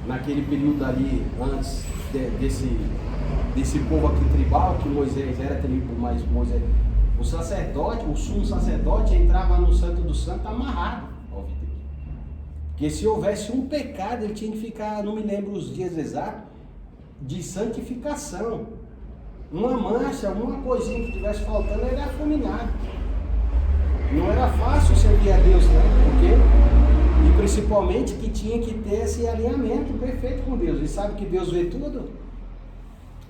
naquele período ali, antes desse povo aqui tribal, que Moisés era tribo, mas Moisés, o sacerdote, o sumo sacerdote entrava no Santo do Santo amarrado ao Deus. Porque se houvesse um pecado, ele tinha que ficar, não me lembro os dias exatos, de santificação. Uma mancha, uma coisinha que tivesse faltando, ele era fulminado. Não era fácil servir a Deus, né? Porque, e principalmente que tinha que ter esse alinhamento perfeito com Deus. E sabe que Deus vê tudo?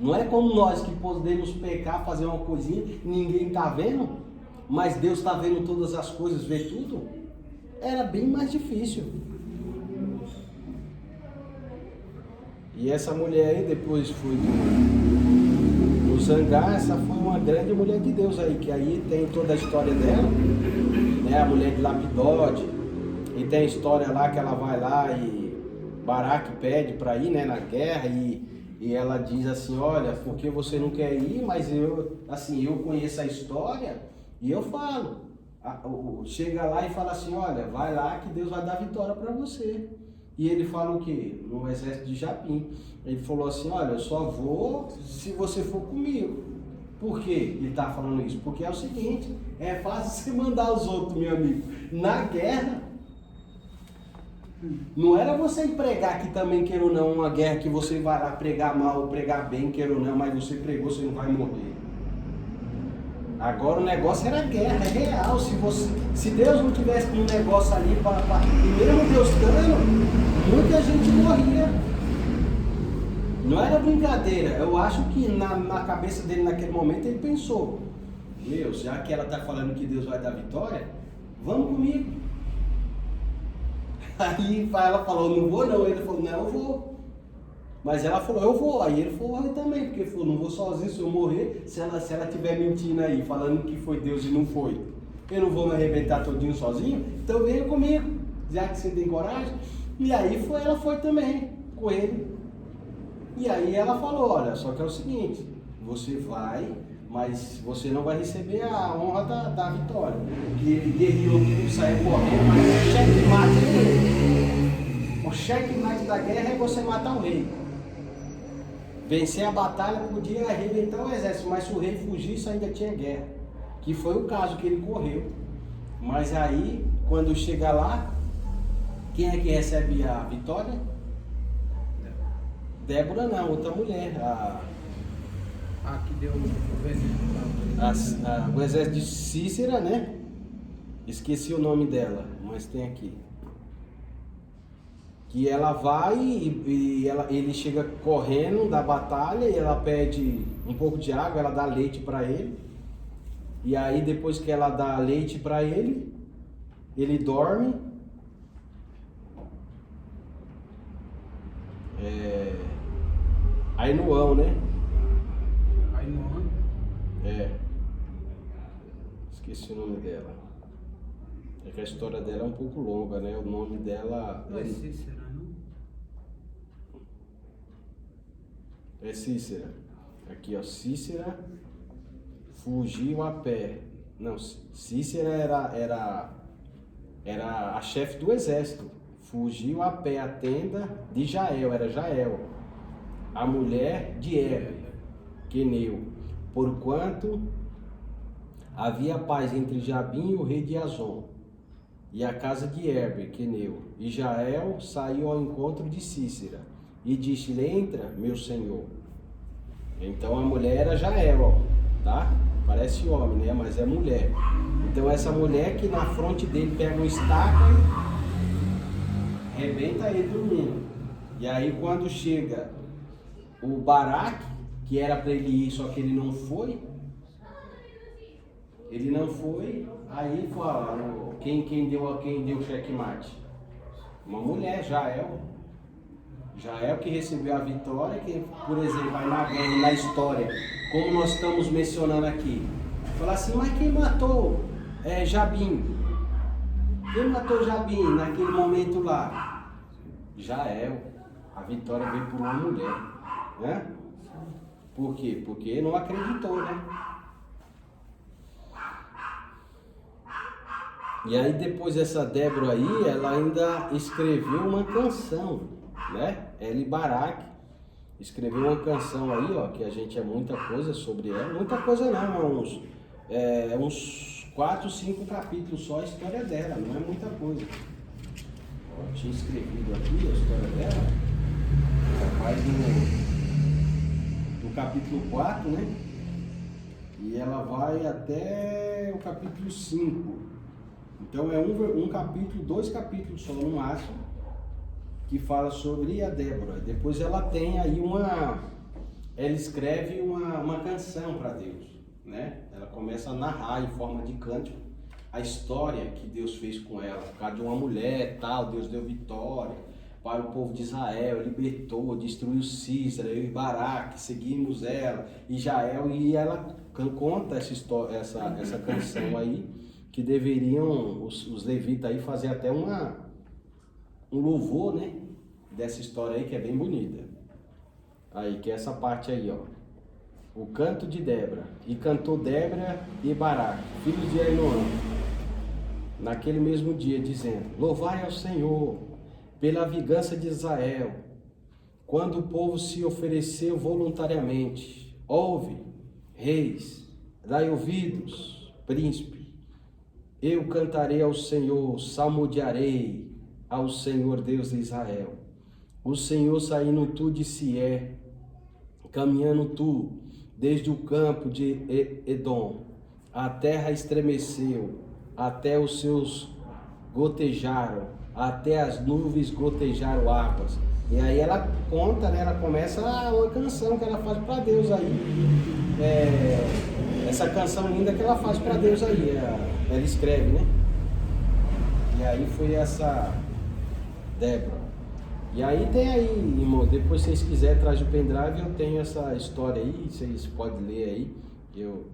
Não é como nós que podemos pecar, fazer uma coisinha, ninguém está vendo, mas Deus está vendo todas as coisas, vê tudo. Era bem mais difícil. E essa mulher aí depois foi do Zangar, essa foi uma grande mulher de Deus aí, que aí tem toda a história dela, né? A mulher de Lapidote, e tem a história lá que ela vai lá e Baraque pede para ir, né, na guerra, e ela diz assim, olha, porque você não quer ir, mas eu conheço a história e eu falo. Chega lá e fala assim, olha, vai lá que Deus vai dar vitória para você. E ele fala o quê? No exército de Japim. Ele falou assim, olha, eu só vou se você for comigo. Por que ele está falando isso? Porque é o seguinte, é fácil você mandar os outros, meu amigo. Na guerra, não era você ir pregar aqui também, queira ou não, uma guerra que você vai lá pregar mal ou pregar bem, queira ou não, mas você pregou, você não vai morrer. Agora o negócio era guerra, é real. Se Deus não tivesse um negócio ali, e mesmo Deus dando, muita gente morria. Não era brincadeira. Eu acho que na cabeça dele naquele momento ele pensou, já que ela está falando que Deus vai dar vitória, vamos comigo. Aí ela falou, não vou não. Ele falou, não, eu vou. Mas ela falou, eu vou. Aí ele falou, eu também, porque ele falou, não vou sozinho, se eu morrer, se ela estiver mentindo aí, falando que foi Deus e não foi, eu não vou me arrebentar todinho sozinho, então venha comigo, já que você tem coragem. E aí ela foi também, com ele. E aí ela falou, olha, só que é o seguinte, você vai, mas você não vai receber a honra da vitória. Porque ele guerreou tudo, saiu correndo, mas o checkmate é ele. O checkmate da guerra é você matar o rei. Vencer a batalha podia arrebentar o exército, mas se o rei fugisse ainda tinha guerra. que foi o caso que ele correu. Mas aí, quando chega lá, quem é que recebe a vitória? Débora não, outra mulher. Que deu o exército. O exército de Cícera, né? Esqueci o nome dela, mas tem aqui. Que ela vai ele chega correndo da batalha e ela pede um pouco de água, ela dá leite para ele. E aí depois que ela dá leite para ele dorme. Ainoã, né? Ainoã. Esqueci o nome dela. É que a história dela é um pouco longa, né? O nome dela... Não é Cícera, não? É Cícera. Aqui, ó. Cícera fugiu a pé. Não, Cícera era a chefe do exército. Fugiu a pé à tenda de Jael. Era Jael. A mulher de Heber, queneu. Porquanto havia paz entre Jabim e o rei de Azon, e a casa de Heber, queneu. E Jael saiu ao encontro de Cícera, e disse-lhe: entra, meu senhor. Então a mulher era Jael, ó, tá? Parece homem, né? Mas é mulher. Então essa mulher que na fronte dele pega um estaca e rebenta ele dormindo. E aí quando chega o Baraque, que era para ele ir, só que ele não foi. Aí fala, quem deu o checkmate? Uma mulher, Jael. Jael que recebeu a vitória, que, por exemplo, aí na guerra, na história, como nós estamos mencionando aqui, fala assim, mas quem matou Jabim? Quem matou Jabim naquele momento lá? Jael. A vitória veio por uma mulher, né? Por quê? Porque não acreditou, né? E aí depois essa Débora aí, ela ainda escreveu uma canção, né? Eli Barak escreveu uma canção aí, ó, que a gente é muita coisa sobre ela. Muita coisa não, uns 4, 5 capítulos só a história dela, não é muita coisa. Ó, tinha escrevido aqui a história dela, vai do capítulo 4, né? E ela vai até o capítulo 5. Então é um capítulo, 2 capítulos só no máximo, que fala sobre a Débora. Depois ela tem aí ela escreve uma canção para Deus, né? Ela começa a narrar em forma de cântico a história que Deus fez com ela, por causa de uma mulher, tal, Deus deu vitória para o povo de Israel, libertou, destruiu Cícera, eu e Baraque, seguimos ela, e Jael, e ela conta essa história, essa canção aí, que deveriam os levitas aí fazer até um louvor, né, dessa história aí, que é bem bonita. Aí, que é essa parte aí, ó. O canto de Débora. E cantou Débora e Baraque, filhos de Ainoã, naquele mesmo dia, dizendo: louvai ao Senhor pela vingança de Israel, quando o povo se ofereceu voluntariamente. Ouve, reis, dai ouvidos, príncipe. Eu cantarei ao Senhor, salmodiarei ao Senhor Deus de Israel. O Senhor saindo tu de Sié, caminhando tu desde o campo de Edom. A terra estremeceu, até os seus gotejaram, até as nuvens gotejaram águas. E aí ela conta, né? Ela começa uma canção que ela faz para Deus aí. Essa canção linda que ela faz para Deus aí, ela escreve, né? E aí foi essa Débora. E aí tem aí, irmão, depois se vocês quiserem, traz o pendrive, eu tenho essa história aí, vocês podem ler aí. Eu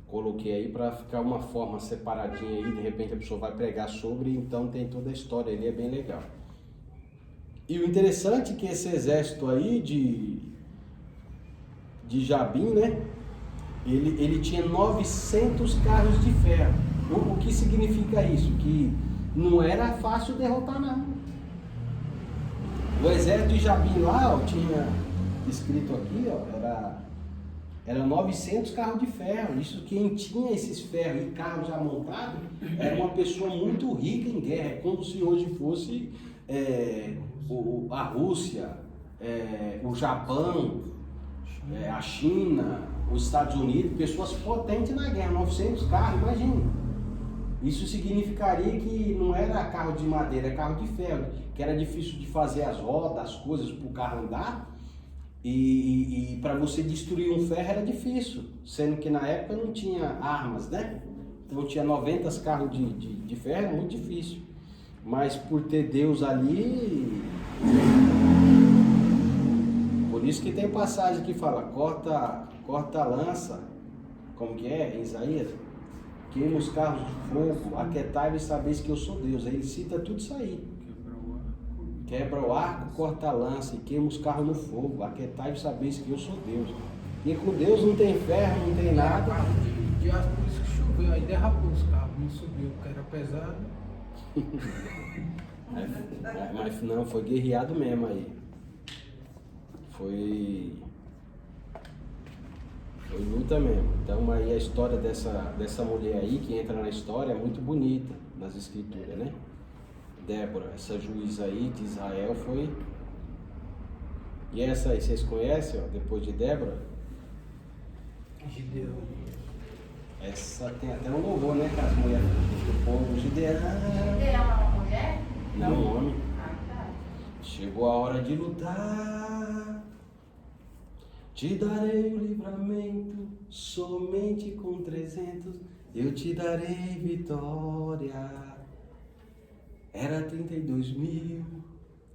coloquei aí para ficar uma forma separadinha aí, de repente a pessoa vai pregar sobre, então tem toda a história ali, é bem legal. E o interessante é que esse exército aí de Jabim, né? Ele tinha 900 carros de ferro. O que significa isso? Que não era fácil derrotar, não. O exército de Jabim lá, ó, tinha escrito aqui, ó, Eram 900 carros de ferro. Isso, quem tinha esses ferros e carros já montados era uma pessoa muito rica em guerra. É como se hoje fosse a Rússia, o Japão, a China, os Estados Unidos, pessoas potentes na guerra, 900 carros, imagina. Isso significaria que não era carro de madeira, é carro de ferro, que era difícil de fazer as rodas, as coisas para o carro andar. E para você destruir um ferro era difícil, sendo que na época não tinha armas, né? Então tinha 90 carros de ferro, é muito difícil. Mas por ter Deus ali, por isso que tem passagem que fala, corta a lança, como que é, em Isaías? Queima os carros de fogo, aquietai-vos e sabeis que eu sou Deus. Aí ele cita tudo isso aí. Quebra o arco, corta a lança e queima os carros no fogo. Aquietai e sabeis que eu sou Deus. E com Deus não tem ferro, não tem nada. De aço, por isso que choveu, aí derrapou os carros, não subiu, porque era pesado. Mas não, foi guerreado mesmo aí. Foi luta mesmo. Então aí a história dessa mulher aí, que entra na história, é muito bonita nas escrituras, né? Débora, essa juíza aí de Israel foi. E essa aí, vocês conhecem, ó, depois de Débora? Gideão. Essa tem até um louvor, né? Que as mulheres do povo, Gideão. Gideão é uma mulher? Não, um homem. Ah, tá. Chegou a hora de lutar. Te darei o livramento, somente com 300 eu te darei vitória. Era 32.000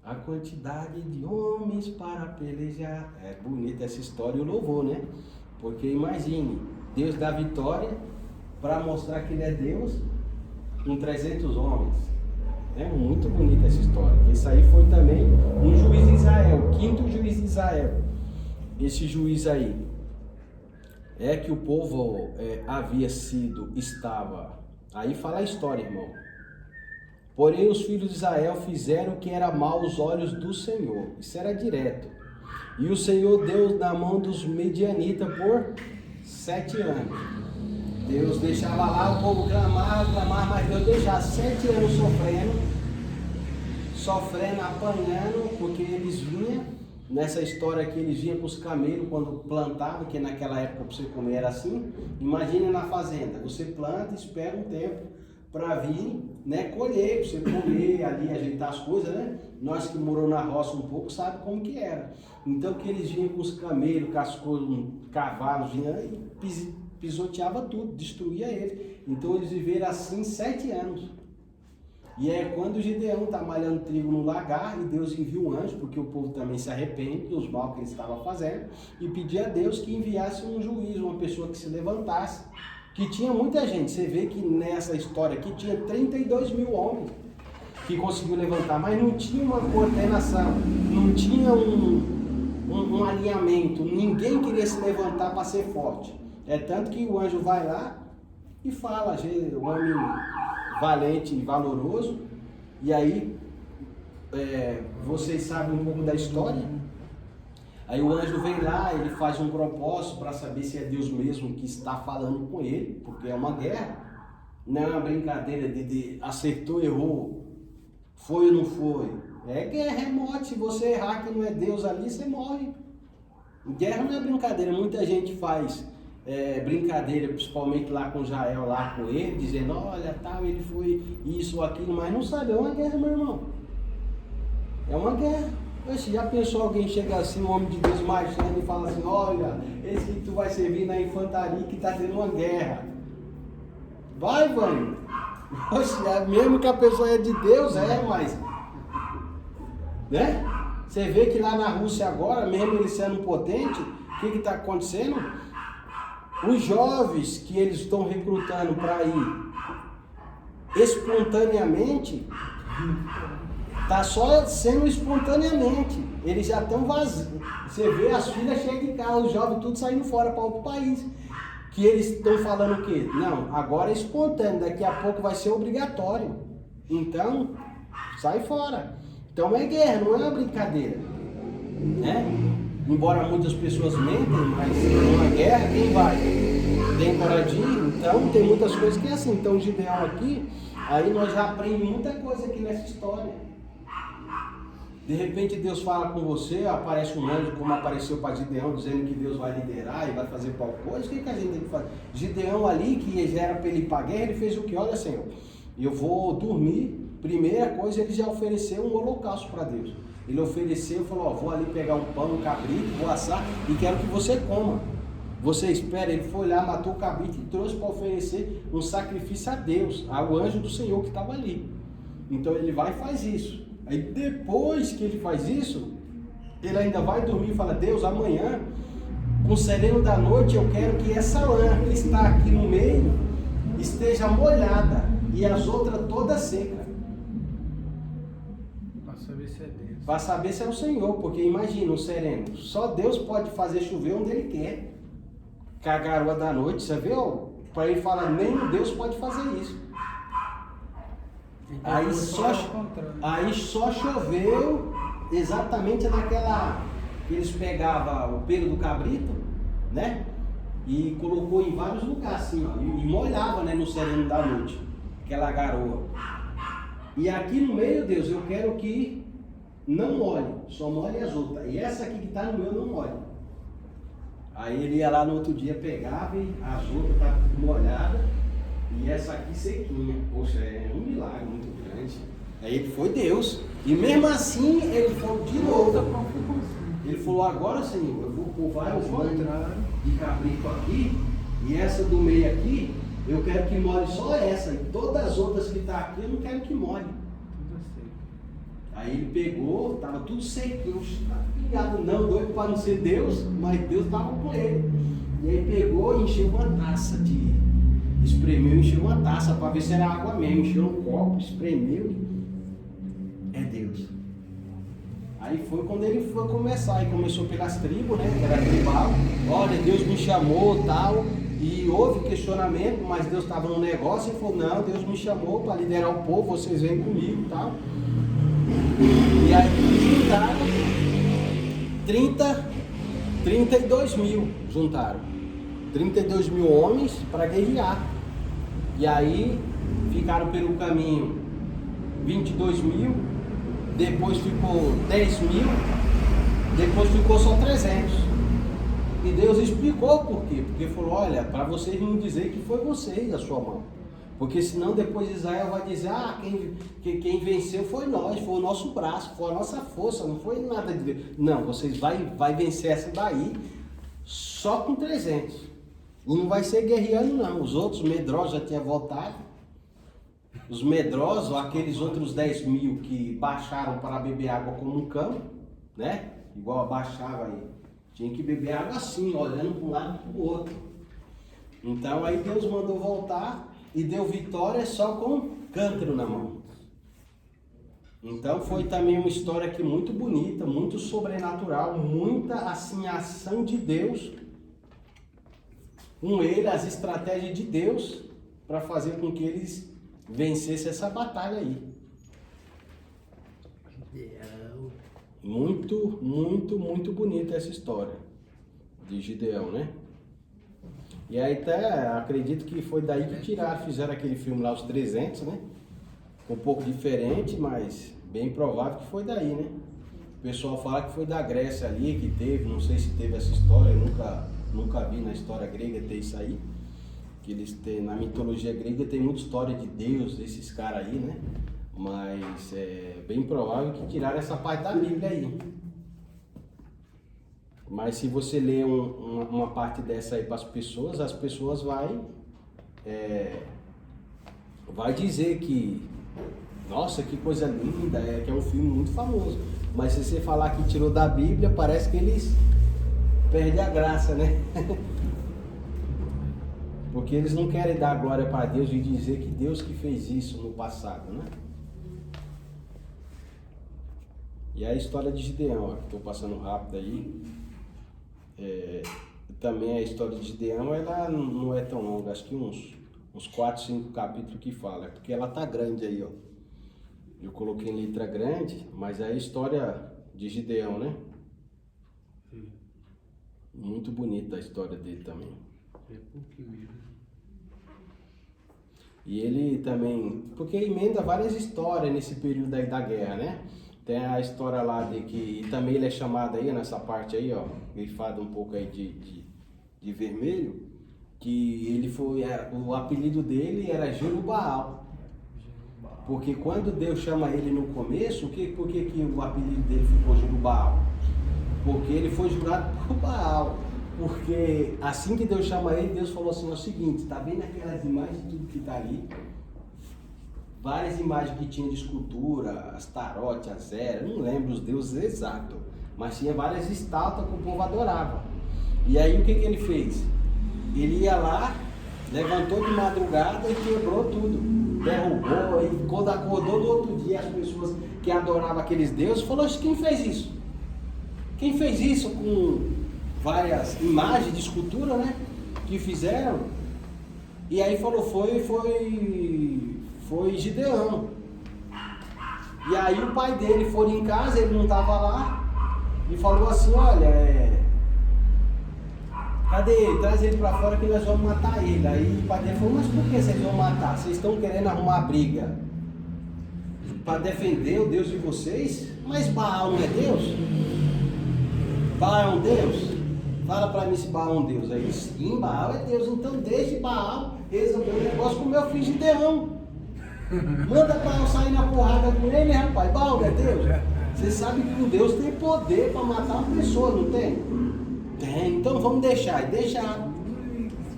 a quantidade de homens para pelejar. É bonita essa história e o louvor, né? Porque imagine, Deus dá vitória para mostrar que Ele é Deus com 300 homens. É muito bonita essa história. Isso aí foi também um juiz de Israel, o 5º juiz de Israel. Esse juiz aí é que o povo estava. Aí fala a história, irmão. Porém os filhos de Israel fizeram o que era mal aos olhos do Senhor. Isso era direto. E o Senhor deu na mão dos medianitas por 7 anos. Deus deixava lá o povo clamar, mas Deus deixava 7 anos sofrendo, apanhando, porque eles vinham, nessa história que eles vinham com os camelos quando plantavam, que naquela época para você comer era assim. Imagina na fazenda, você planta, espera um tempo para vir, né, colher, para você comer ali, ajeitar as coisas, né? Nós que moramos na roça um pouco sabe como que era. Então que eles vinham com os camelos, com as coisas, cavalos, vinham e pisoteava tudo, destruía eles. Então eles viveram assim 7 anos. E é quando o Gideão está malhando trigo no lagar e Deus envia um anjo, porque o povo também se arrepende dos mal que eles estavam fazendo, e pedia a Deus que enviasse um juiz, uma pessoa que se levantasse. Que tinha muita gente, você vê que nessa história aqui tinha 32.000 homens que conseguiu levantar, mas não tinha uma coordenação, não tinha um alinhamento, ninguém queria se levantar para ser forte. É tanto que o anjo vai lá e fala, o homem valente e valoroso, e aí vocês sabem um pouco da história. Aí o anjo vem lá, ele faz um propósito para saber se é Deus mesmo que está falando com ele, porque é uma guerra, não é uma brincadeira de acertou, errou, foi ou não foi. É guerra, é morte. Se você errar que não é Deus ali, você morre. Guerra não é brincadeira, muita gente faz brincadeira, principalmente lá com Jael, lá com ele, dizendo, olha, tal, ele foi isso ou aquilo, mas não sabe, é uma guerra, meu irmão. É uma guerra. Oxe, já pensou alguém chega assim, um homem de Deus marchando e fala assim, olha, esse que tu vai servir na infantaria que está tendo uma guerra. Vai, mano. Oxe, mesmo que a pessoa é de Deus, mas... Né? Você vê que lá na Rússia agora, mesmo ele sendo potente, o que está acontecendo? Os jovens que eles estão recrutando para ir espontaneamente... Tá só sendo espontaneamente. Eles já estão vazios. Você vê as filhas cheias de carro, os jovens tudo saindo fora para outro país. Que eles estão falando o quê? Não, agora é espontâneo, daqui a pouco vai ser obrigatório. Então, sai fora. Então é guerra, não é uma brincadeira. Né? Embora muitas pessoas mentem, mas numa guerra, quem vai? Tem coradinho? Então tem muitas coisas que é assim. Então o Gideão aqui, aí nós já aprendemos muita coisa aqui nessa história. De repente Deus fala com você, aparece um anjo como apareceu para Gideão, dizendo que Deus vai liderar e vai fazer tal coisa. O que a gente tem que fazer? Gideão ali, que já era para ele ir para a guerra, ele fez o que? Olha, Senhor, eu vou dormir. Primeira coisa, ele já ofereceu um holocausto para Deus. Ele ofereceu, falou, ó, vou ali pegar um pão, um cabrito, vou assar e quero que você coma. Você espera, ele foi lá, matou o cabrito e trouxe para oferecer um sacrifício a Deus, ao anjo do Senhor que estava ali. Então ele vai e faz isso. Aí depois que ele faz isso, ele ainda vai dormir e fala, Deus, amanhã, com o sereno da noite, eu quero que essa lã que está aqui no meio esteja molhada e as outras todas secas. Para saber se é Deus. Para saber se é o Senhor, porque imagina o sereno, só Deus pode fazer chover onde Ele quer. Com a garoa da noite, você vê? Para ele falar, nem Deus pode fazer isso. Aí só choveu exatamente naquela que eles pegavam o pelo do cabrito, né? E colocou em vários lugares assim, ó, e molhava, né, no sereno da noite, aquela garoa. E aqui no meio, Deus, eu quero que não molhe, só molhe as outras. E essa aqui que está no meu não molhe. Aí ele ia lá no outro dia, pegava e as outras estavam molhadas e essa aqui sequinha. Poxa, é um milagre muito grande. Aí ele foi Deus. E mesmo assim ele falou de novo. Ele falou, agora Senhor, eu vou pôr vários banhos de cabrito aqui e essa do meio aqui, eu quero que molhe só essa. E todas as outras que estão aqui eu não quero que molhe. Aí ele pegou, estava tudo sequinho, ligado, não, doido para não ser Deus, mas Deus estava com ele. E aí pegou e encheu uma taça espremeu e encheu uma taça para ver se era água mesmo, encheu um copo, espremeu e é Deus. Aí foi quando ele foi começar, aí começou pelas tribos, né, que era tribal, olha, Deus me chamou tal, e houve questionamento, mas Deus estava no negócio e falou, não, Deus me chamou para liderar o povo, vocês vêm comigo e tal. E aí juntaram 32 mil, juntaram 32 mil homens para guerrear. E aí ficaram pelo caminho 22 mil, depois ficou 10 mil, depois ficou só 300. E Deus explicou por quê, porque falou, olha, para vocês não dizer que foi vocês a sua mão. Porque senão depois Israel vai dizer, quem venceu foi nós, foi o nosso braço, foi a nossa força, não foi nada de Deus. Não, vocês vai vencer essa daí só com 300. E não vai ser guerreando não, os outros medrosos já tinham voltado. Os medrosos, aqueles outros 10 mil que baixaram para beber água como um cão, né? Igual abaixava aí, tinha que beber água assim, olhando para um lado e para o outro. Então aí Deus mandou voltar e deu vitória só com cântaro na mão. Então foi também uma história aqui muito bonita, muito sobrenatural, muita assim ação de Deus com ele, as estratégias de Deus para fazer com que eles vencessem essa batalha aí. Muito, muito, muito bonita essa história de Gideão, né? E aí até acredito que foi daí que tiraram, fizeram aquele filme lá, Os 300, né? Um pouco diferente, mas bem provável que foi daí, né? O pessoal fala que foi da Grécia ali, que teve, não sei se teve essa história, eu nunca vi na história grega ter isso aí. Que eles têm, na mitologia grega tem muita história de Deus, desses caras aí, né? Mas é bem provável que tiraram essa parte da Bíblia aí. Mas se você ler uma parte dessa aí para as pessoas vai dizer que, nossa, que coisa linda, que é um filme muito famoso. Mas se você falar que tirou da Bíblia, parece que eles perdem a graça, né? Porque eles não querem dar glória para Deus e dizer que Deus que fez isso no passado, né? E a história de Gideão, ó, que estou passando rápido aí. Também a história de Gideão, ela não é tão longa, acho que uns 4, 5 capítulos que fala, porque ela tá grande aí, ó. Eu coloquei em letra grande, mas é a história de Gideão, né? Sim. Muito bonita a história dele também. É pouquinho mesmo. E ele também, porque emenda várias histórias nesse período aí da guerra, né? Tem a história lá de que, e também ele é chamado aí nessa parte aí, ó, grifado um pouco aí de vermelho, que ele foi, o apelido dele era Jerubaal. Porque quando Deus chama ele no começo, por que o apelido dele ficou Jerubaal? Porque ele foi jurado por Baal. Porque assim que Deus chama ele, Deus falou assim, é o seguinte, tá vendo aquelas imagens de tudo que tá ali? Várias imagens que tinha de escultura, as tarote, as eras, não lembro os deuses exatos, mas tinha várias estátuas que o povo adorava. E aí o que ele fez? Ele ia lá, levantou de madrugada e quebrou tudo, derrubou, e quando acordou no outro dia as pessoas que adoravam aqueles deuses, falou, quem fez isso? Quem fez isso com várias imagens de escultura, né? Que fizeram. E aí falou, foi Gideão. E aí o pai dele foi em casa, ele não estava lá, e falou assim, olha, cadê ele? Traz ele para fora que nós vamos matar ele. Aí o pai dele falou, mas por que vocês vão matar? Vocês estão querendo arrumar briga para defender o Deus de vocês? Mas Baal não é Deus? Baal é um Deus? Fala para mim se Baal é um Deus. Aí, sim, Baal é Deus. Então deixe Baal resolver o negócio com o meu filho Gideão. Manda Baal sair na porrada com ele, rapaz. Baal não é Deus? Você sabe que um Deus tem poder para matar uma pessoa, não tem? Tem, então vamos deixar. E deixar.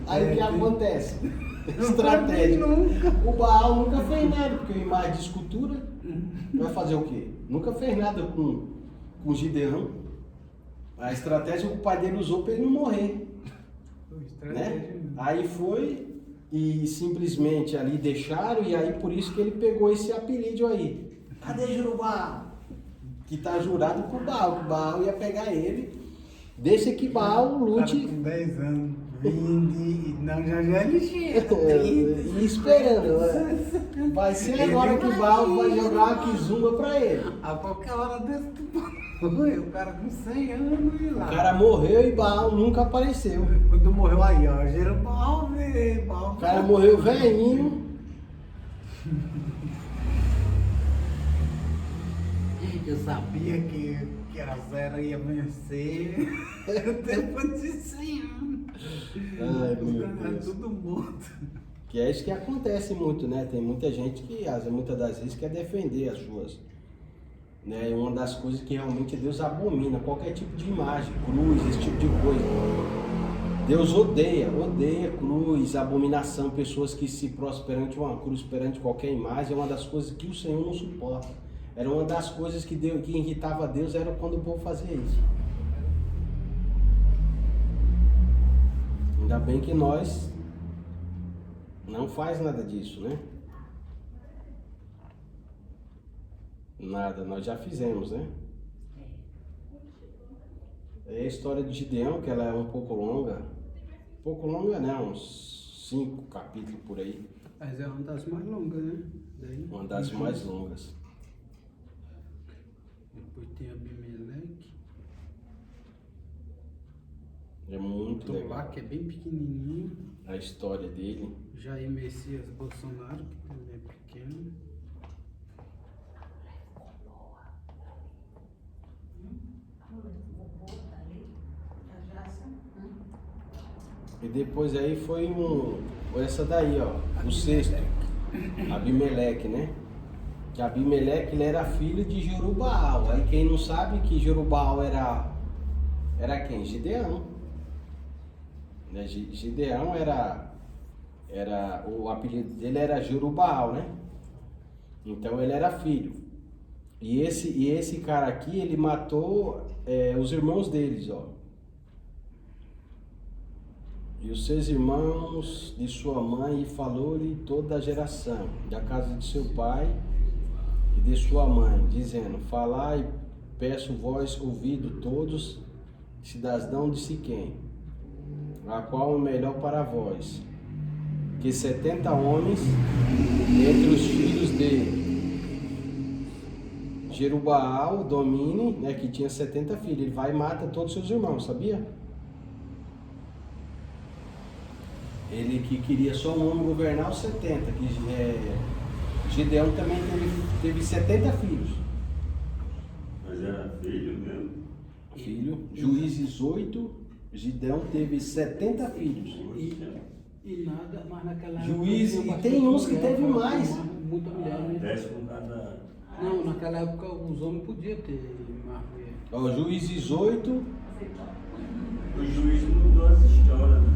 Aí o que acontece? Estratégia. O Baal nunca fez nada, porque imagem de escultura vai fazer o quê? Nunca fez nada com Gideão. A estratégia que o pai dele usou para ele não morrer. Né? Aí foi e simplesmente ali deixaram, e aí por isso que ele pegou esse apelido aí. Cadê Jerubaal? Que está jurado por Baal, que Baal ia pegar ele. Deixa que Baal lute. Com 10 anos, vinde, não, já ele chega. E esperando, né? Vai ser agora que Baal vai jogar uma quizumba para ele. A qualquer hora desse o cara com 100 anos e lá. O cara morreu e Baal nunca apareceu. Quando morreu aí, ó, Jerubaal veio, Baal. O cara morreu velhinho. Eu sabia que a Zera ia vencer depois de 100 anos. Ai, Os meu caras Deus. tudo morto. Que é isso que acontece muito, né? Tem muita gente que, muitas das vezes, quer defender as suas. Né? Uma das coisas que realmente Deus abomina, qualquer tipo de imagem, cruz, esse tipo de coisa. Deus odeia cruz, abominação, pessoas que se prostram perante uma cruz, perante qualquer imagem, é uma das coisas que o Senhor não suporta. Era uma das coisas que irritava Deus, era quando o povo fazia isso. Ainda bem que nós não faz nada disso, né? Nada, nós já fizemos, né? É a história de Gideão, que ela é um pouco longa. Um pouco longa, né? Uns 5 capítulos por aí. Mas é uma das mais longas, né? Daí, Uma das mais longas. Depois tem Abimeleque. É muito Tolá, legal que é bem pequenininho. a história dele. Jair Messias Bolsonaro, que também é pequeno. E depois aí foi essa daí, ó, o sexto, Abimeleque, né? Que Abimeleque ele era filho de Jerubaal. Aí quem não sabe que Jerubaal era quem? Gideão. Né? Gideão era o apelido dele era Jerubaal, né? Então ele era filho. E esse cara aqui, ele matou os irmãos deles, ó. E os seus irmãos de sua mãe, e falou-lhe toda a geração, da casa de seu pai e de sua mãe, dizendo: falai, peço vós ouvido todos, cidadão de Siquém, a qual é melhor para vós, que 70 homens entre os filhos de Jerubaal domine, né, que tinha 70 filhos. Ele vai e mata todos os seus irmãos, sabia? ele que queria só um homem governar os 70, que Gideão também teve 70 filhos. Mas era filho mesmo? Filho, Juízes 8, Gideão teve 70 filhos. E nada, mas naquela Juízes, época e tem uns que teve mais. Muita mulher, né? 10 com cada. Não, naquela época os homens podiam ter mais mulher. Ó, Juízes 8, O juiz mudou as histórias, né?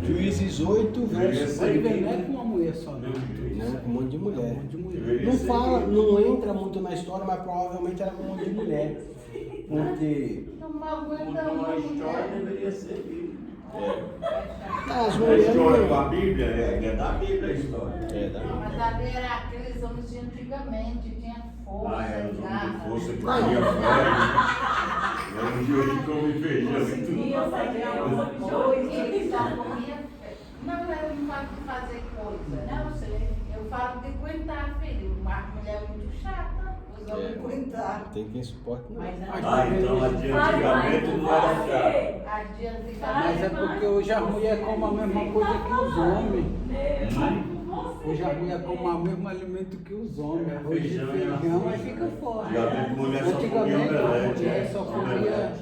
Juízes 8, verso. Pode ver, não é com uma mulher só, não. Né, com um monte de Um mulher. monte de mulher. Deveria Não ser fala, que- não entra muito na história, mas provavelmente era com um monte de mulher. Porque Não aguenta Mudou uma a história, mulher. deveria ser que. as A mulheres. história com a Bíblia é da Bíblia a história. Mas ali era aqueles homens de antigamente, tinha força, Ah, era os homens de garra. força que tinha fé. Era um dia que come feijão e tudo. Eles já comiam. Não, eu não falo de fazer coisa, não sei. Eu falo de aguentar, filho. Uma mulher muito chata, os homens aguentar. Tem quem suporte, não. Ah, então a de antigamente não era chato. As de antigamente. Mas é porque hoje a mulher come a mesma coisa que os homens. Hoje a mulher come o mesmo alimento que os homens. Arroz e Feijão, feijão aí fica forte. Já vi que mulher só comia Antigamente a omelete. mulher só comia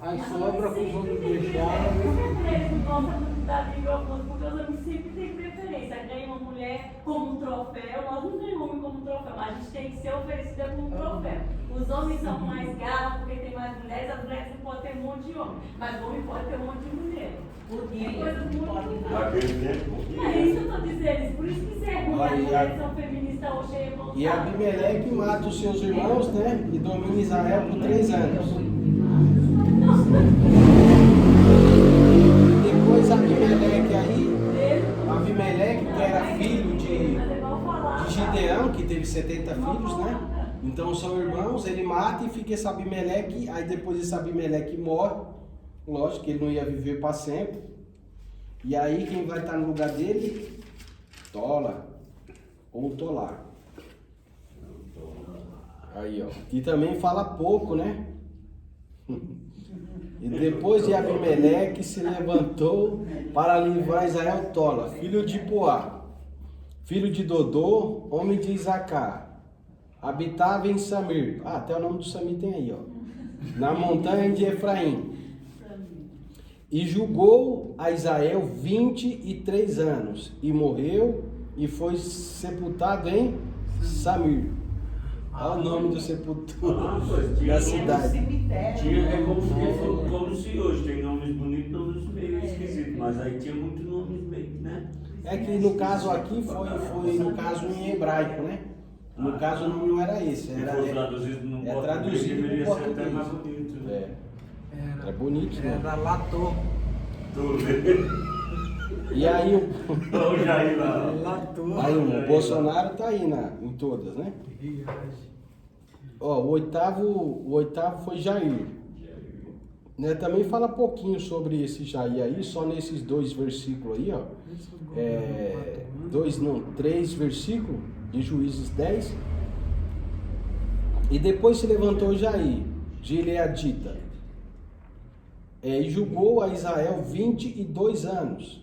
as sobras que os homens deixavam. As mulheres não gostam muito da Bíblia, porque os homens sempre têm preferência. Ganha uma mulher como um troféu, nós não ganhamos homem como um troféu, mas a gente tem que ser oferecida como um troféu. Os homens são mais garra porque tem mais mulheres, as mulheres não podem ter um monte de homem, mas o homem pode ter um monte de mulher. É coisa muito. Naquele tempo. É isso que eu estou dizendo, por isso que isso é ruim, Olha, as e mulheres são feministas hoje é revoltadas. E Abimeleque mata os seus irmãos, né? E domina Israel por 3 anos. Depois Abimeleque, que era filho de Gideão, que teve 70 filhos, né? Então são irmãos, ele mata e fica esse Abimeleque, aí depois esse Abimeleque morre. Lógico que ele não ia viver para sempre. E aí quem vai estar no lugar dele? Tola. Ou Tolar. Aí, ó. E também fala pouco, né? E depois de Abimeleque se levantou para livrar Israel Tola, filho de Poá, filho de Dodô, homem de Isacar. Habitava em Samir. Ah, até o nome do Samir tem aí, ó. Na montanha de Efraim. E julgou a Israel 23 anos. E morreu e foi sepultado em Samir. Olha o nome do sepultura da cidade. Tinha, é como se hoje tem nomes bonitos, nomes meio esquisitos, mas aí tinha muitos nomes meio, né? É que no caso aqui foi no caso em hebraico, né? No caso não era esse, Se era for traduzido no é português, traduzido deveria no ser até mais português. bonito. Né? É bonito, né? Era Latô. Tu vê? E aí Hoje aí lá. Latô. aí o Bolsonaro tá aí em todas, né? Ó, o oitavo foi Jair. Né, também fala pouquinho sobre esse Jair aí, só nesses 2 versículos aí, ó. 3 versículos de Juízes 10. E depois se levantou Jair, Gileadita, e julgou a Israel 22 anos.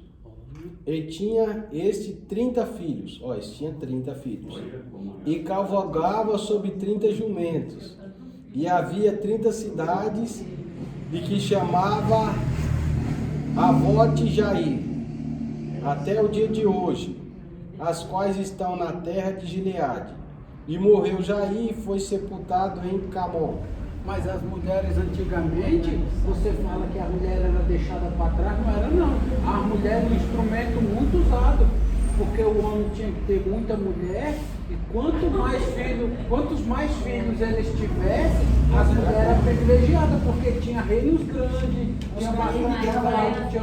Ele tinha 30 filhos. Ó, este tinha 30 filhos. E cavalgava sobre 30 jumentos. E havia 30 cidades, de que chamava Avote Jair, até o dia de hoje, as quais estão na terra de Gileade. E morreu Jair e foi sepultado em Camon. Mas as mulheres antigamente, você fala que a mulher era deixada para trás, não era não. A mulher era um instrumento muito usado, porque o homem tinha que ter muita mulher, e quantos mais filhos eles tivessem, as mulheres eram privilegiadas, porque tinha reinos grandes, tinha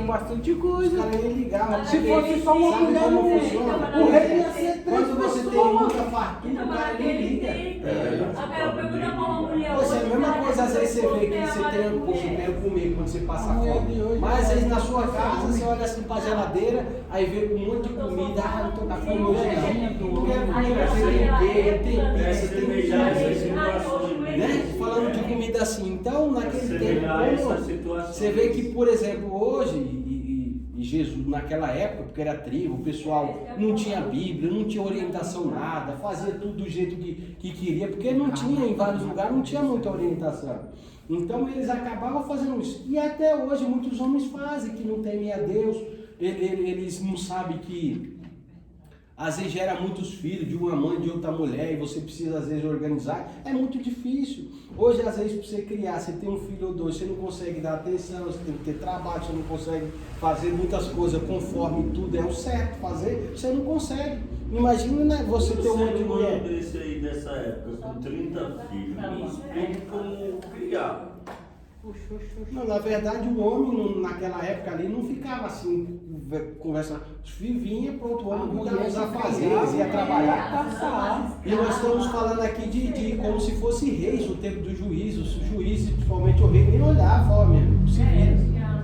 bastante Os coisa. caras nem ligavam. Se fosse só uma Sabe mulher, como o funciona? rei ia ser 3 Quando você tem pessoas. muita fartura, o cara nem liga. Agora eu pergunto pra uma mulher. Pois é, a mesma coisa, às vezes você vê que você tem um pouco comigo quando você passa fome. Mas às vezes na sua casa, você olha assim pra geladeira, aí vê um monte de comida, eu tô com fome hoje não. Não quero comida, você tem pizza, tem pizza, né? Falando de comida assim. Então, naquele tempo, você vê que, por exemplo, hoje, e Jesus naquela época, porque era tribo, o pessoal não tinha Bíblia, não tinha orientação nada, fazia tudo do jeito que queria, porque não tinha, em vários lugares, não tinha muita orientação. Então eles acabavam fazendo isso. E até hoje muitos homens fazem, que não temem a Deus, eles não sabem que às vezes gera muitos filhos de uma mãe, de outra mulher, e você precisa às vezes organizar. É muito difícil. Hoje, às vezes, para você criar, você tem um filho ou dois, você não consegue dar atenção, você tem que ter trabalho, você não consegue fazer muitas coisas conforme tudo é o certo fazer, você não consegue. Imagina, né, você ter um monte de mulher. Desse aí dessa época, com 30 filhos, me explique como criar. Não, na verdade, o homem naquela época ali não ficava assim, conversando. Os filhos vinham, pronto, o homem cuidava dos afazeres, ia trabalhar. E nós estamos falando aqui de como se fosse reis no tempo do juízo. Os juízes, principalmente o rei, nem olhava, ó, mesmo, se vira.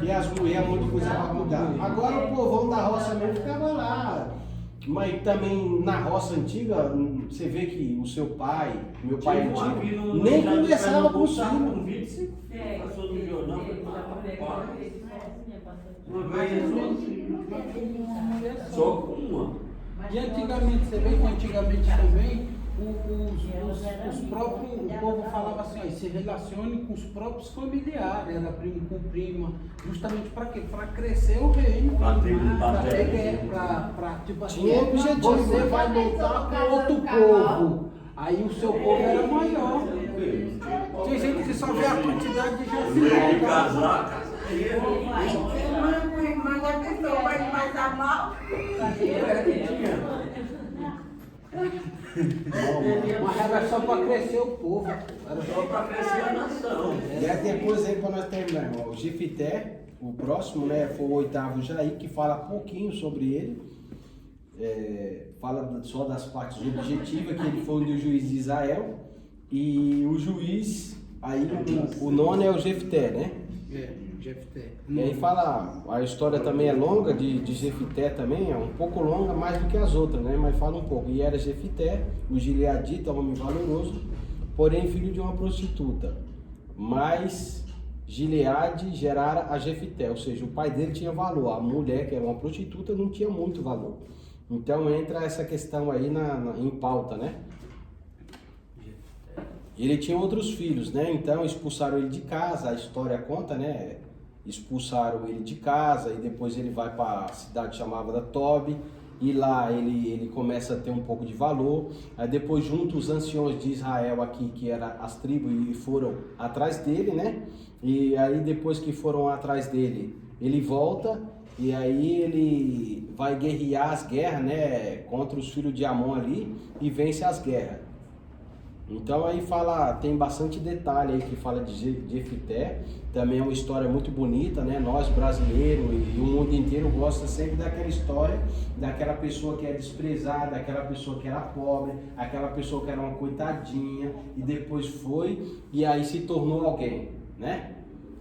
Que as mulheres, muita coisa para mudar. Agora o povão da roça mesmo ficava lá. Mas também na roça antiga, você vê que o seu pai, meu pai antigo, nem conversava com os filhos. Passou no jornal, uma vez só com uma. E antigamente, você vê que antigamente também o povo falava assim, ó, se relacione com os próprios familiares, era primo com prima, justamente para quê? Para crescer o reino, para tipo assim, você vai lutar com outro povo, aí o seu povo era maior. Tem gente que só vê a quantidade de gente. Casar, Uma regra só para crescer o povo. era só para crescer a nação. E aí tem coisa aí para nós terminar, irmão. O Jefité, o próximo, né, foi o 8º Jair, que fala pouquinho sobre ele. Fala só das partes objetivas, que ele foi um dos juízes de Israel. E o juiz, aí o 9º é o Jefté, né? Jefté. E aí fala, a história também é longa de Jefité também, é um pouco longa mais do que as outras, né? Mas fala um pouco. E era Jefité, o gileadita, homem valoroso, porém filho de uma prostituta. Mas Gileade gerara a Jefité, ou seja, o pai dele tinha valor, a mulher que era uma prostituta não tinha muito valor. Então entra essa questão aí em pauta, né? Ele tinha outros filhos, né? Então expulsaram ele de casa, a história conta, né? Expulsaram ele de casa e depois ele vai para a cidade chamada Tobi e lá ele começa a ter um pouco de valor. Aí depois junta os anciões de Israel aqui, que eram as tribos, e foram atrás dele, né? E aí depois que foram atrás dele, ele volta e aí ele vai guerrear as guerras, né? Contra os filhos de Amon ali e vence as guerras. Então aí fala, tem bastante detalhe aí que fala de Jefité, também é uma história muito bonita, né? Nós brasileiros e o mundo inteiro gosta sempre daquela história, daquela pessoa que é desprezada, aquela pessoa que era pobre, aquela pessoa que era uma coitadinha e depois foi e aí se tornou alguém, né?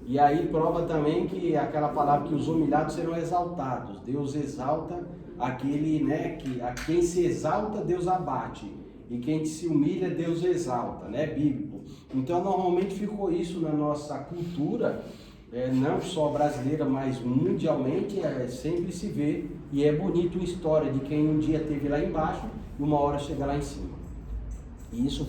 E aí prova também que aquela palavra que os humilhados serão exaltados, Deus exalta aquele, né, que a quem se exalta Deus abate. E quem se humilha, Deus exalta, né? Bíblico. Então, normalmente ficou isso na nossa cultura, não só brasileira, mas mundialmente, sempre se vê. E é bonito a história de quem um dia esteve lá embaixo e uma hora chega lá em cima. E isso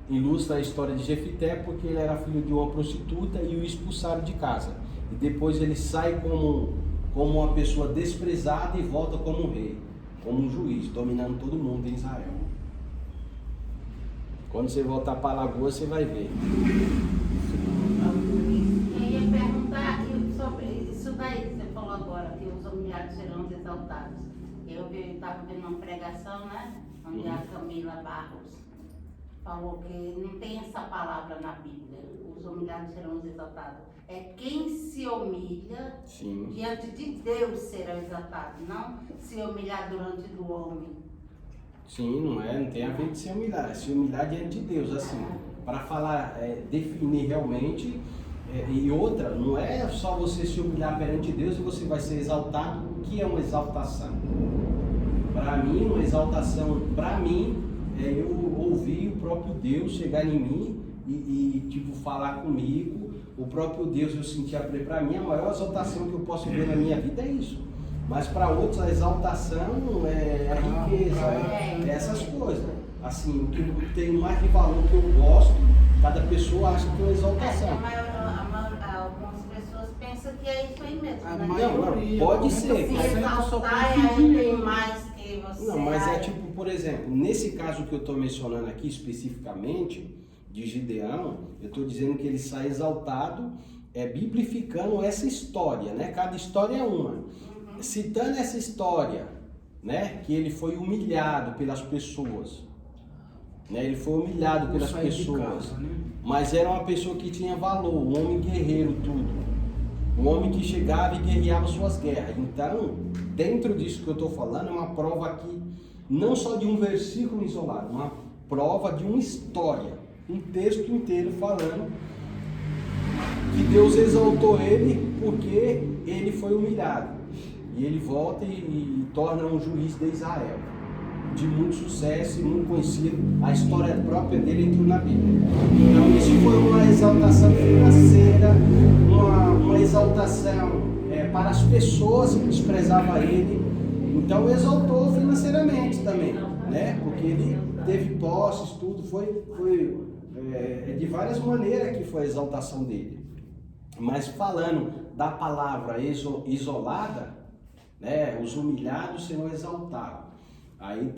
ilustra a história de Jefité, porque ele era filho de uma prostituta e o expulsaram de casa. E depois ele sai como uma pessoa desprezada e volta como um rei, como um juiz, dominando todo mundo em Israel. Quando você voltar para a Lagoa, você vai ver. Eu ia perguntar sobre isso daí que você falou agora, que os humilhados serão exaltados. Eu estava vendo uma pregação, né? Onde a Camila Barros falou que não tem essa palavra na Bíblia, os humilhados serão exaltados. É quem se humilha diante de Deus será exaltado, não se humilhar diante do homem. Sim, não tem a ver de se humilhar diante de Deus, assim, para falar, definir realmente, e outra, não é só você se humilhar perante Deus e você vai ser exaltado. O que é uma exaltação? Para mim, uma exaltação, é eu ouvir o próprio Deus chegar em mim e tipo, falar comigo, o próprio Deus, eu senti para mim a maior exaltação que eu posso ver na minha vida é isso. Mas para outros a exaltação é a riqueza, é essas coisas. Assim, o que tem mais de valor que eu gosto, cada pessoa acha que é uma exaltação. Algumas pessoas pensam que é isso aí mesmo. A Né? maioria, Não, pode ser. Se só exaltar pensa em aí tem dinheiro. mais que você. Não, mas é tipo, por exemplo, nesse caso que eu estou mencionando aqui especificamente, de Gideão, eu estou dizendo que ele sai exaltado, biblificando essa história, né? Cada história é uma. Citando essa história, né? Que ele foi humilhado pelas pessoas. Né? Ele foi humilhado pelas pessoas. Casa, né? Mas era uma pessoa que tinha valor, um homem guerreiro, tudo. Um homem que chegava e guerreava suas guerras. Então, dentro disso que eu estou falando, é uma prova aqui, não só de um versículo isolado, uma prova de uma história, um texto inteiro falando que Deus exaltou ele porque ele foi humilhado. E ele volta e torna um juiz de Israel, de muito sucesso e muito conhecido. A história própria dele entrou na Bíblia. Então isso foi uma exaltação financeira, uma exaltação para as pessoas que desprezavam ele. Então exaltou financeiramente também, né? Porque ele teve posses, tudo, foi de várias maneiras que foi a exaltação dele. Mas falando da palavra isolada, né? Os humilhados serão exaltados. Aí,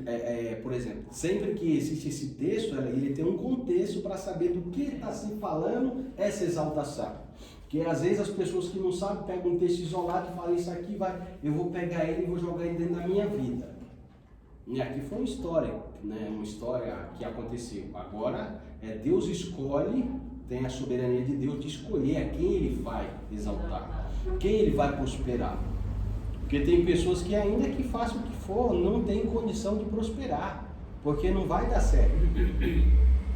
por exemplo, sempre que existe esse texto, ele tem um contexto para saber do que está se falando essa exaltação. Porque às vezes as pessoas que não sabem pegam um texto isolado e falam isso aqui, eu vou pegar ele e vou jogar ele dentro da minha vida. E aqui foi uma história, né? Uma história que aconteceu. Agora, Deus escolhe, tem a soberania de Deus de escolher a quem ele vai exaltar, quem ele vai prosperar. Porque tem pessoas que ainda que façam o que for, não tem condição de prosperar, porque não vai dar certo.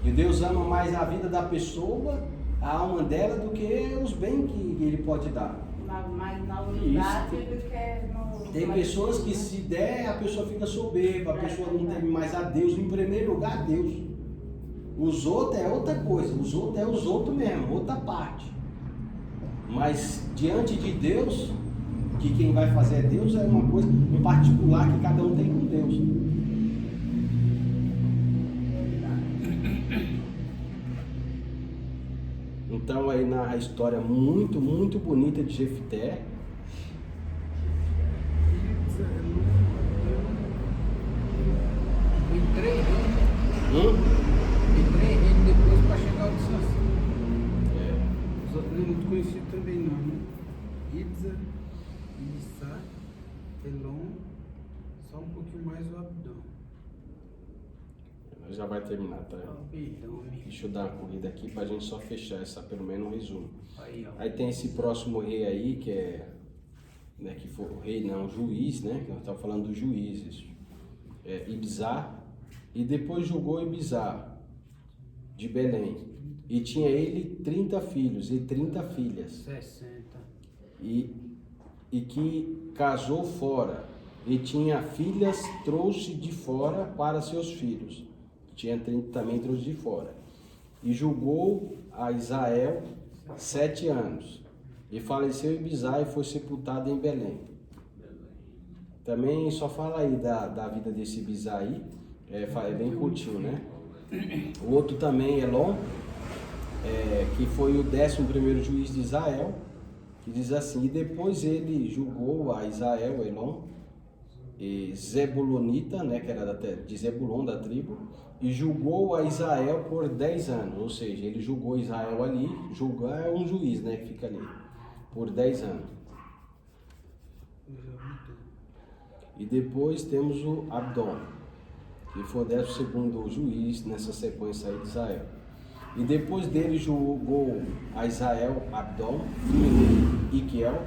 E Deus ama mais a vida da pessoa, a alma dela, do que os bens que ele pode dar. Mas na humildade ele quer... Tem pessoas que se der, a pessoa fica soberba, a pessoa não tem mais a Deus, em primeiro lugar a Deus. Os outros é outra coisa, os outros é os outros mesmo, outra parte. Mas diante de Deus, que quem vai fazer é Deus, é uma coisa em particular que cada um tem com Deus. Então aí narra a história muito, muito bonita de Jefté. Em 3 reinos. Em 3 reinos depois para chegar ao de Sansão. Os outros não é muito conhecidos também não, né? Ibza, Ibissá, Elon, só um pouquinho mais o Abdão. Já vai terminar, tá? Abdão, Deixa eu dar uma corrida aqui pra gente só fechar essa, pelo menos um resumo. Aí, ó. Aí tem esse próximo rei aí, que é, né, que foi o rei, não, o juiz, né, que nós estamos falando dos juízes, Ibzá, e depois julgou Ibzá, de Belém, e tinha ele 30 filhos e 30 filhas, 60. e que casou fora, e tinha filhas, trouxe de fora para seus filhos, tinha 30 também trouxe de fora, e julgou a Israel 7 anos, e faleceu Ibzá e foi sepultado em Belém. Também só fala aí da vida desse Ibzá aí, é bem curtinho, né? O outro também, Elon, que foi o 11º juiz de Israel, que diz assim: e depois ele julgou a Israel, Elon, e Zebulonita, né, que era de Zebulon, da tribo, e julgou a Israel por 10 anos, ou seja, ele julgou Israel ali, julgar é um juiz, né, que fica ali, por 10 anos. E depois temos o Abdon, que foi o 12º juiz nessa sequência aí de Israel. E depois dele julgou a Israel Abdon, filho de Iquiel,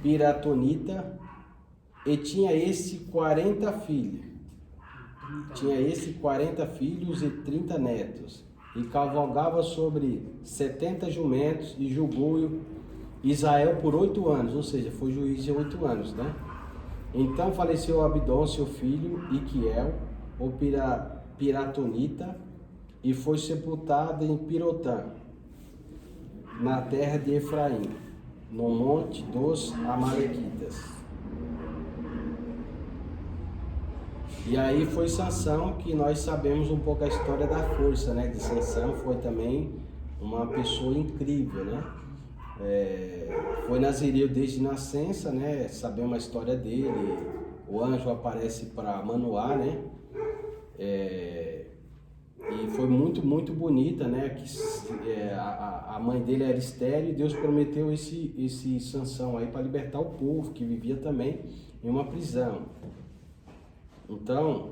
Piratonita, e tinha esse 40 filhos. Tinha esse 40 filhos e 30 netos. E cavalgava sobre 70 jumentos e julgou Israel por 8 anos, ou seja, foi juiz de 8 anos, né? Então faleceu Abdon, seu filho, Iquiel, ou Piratonita, e foi sepultado em Pirotã. na terra de Efraim, no monte dos Amalequitas. E aí foi Sansão, que nós sabemos um pouco a história da força, né? De Sansão, foi também uma pessoa incrível, né? Foi nazireu desde nascença, né? Sabemos a história dele. O anjo aparece para Manoá, né? E foi muito, muito bonita, né? A mãe dele era estéril e Deus prometeu esse Sansão aí para libertar o povo que vivia também em uma prisão. Então,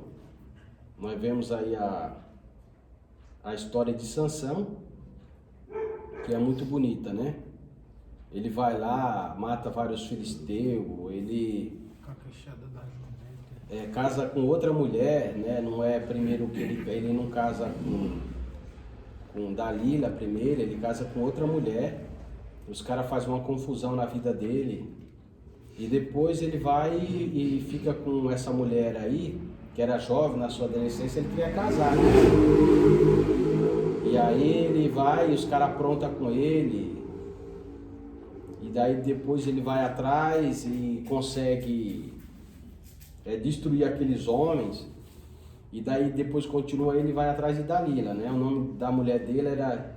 nós vemos aí a história de Sansão, que é muito bonita, né? Ele vai lá, mata vários filisteus, ele casa com outra mulher, né? Não é primeiro que ele não casa com Dalila primeiro, ele casa com outra mulher. Os caras fazem uma confusão na vida dele. E depois ele vai e fica com essa mulher aí, que era jovem, na sua adolescência, ele queria casar, né? E aí ele vai e os caras aprontam com ele. E daí depois ele vai atrás e consegue destruir aqueles homens. E daí depois continua ele vai atrás de Dalila, né? O nome da mulher dele era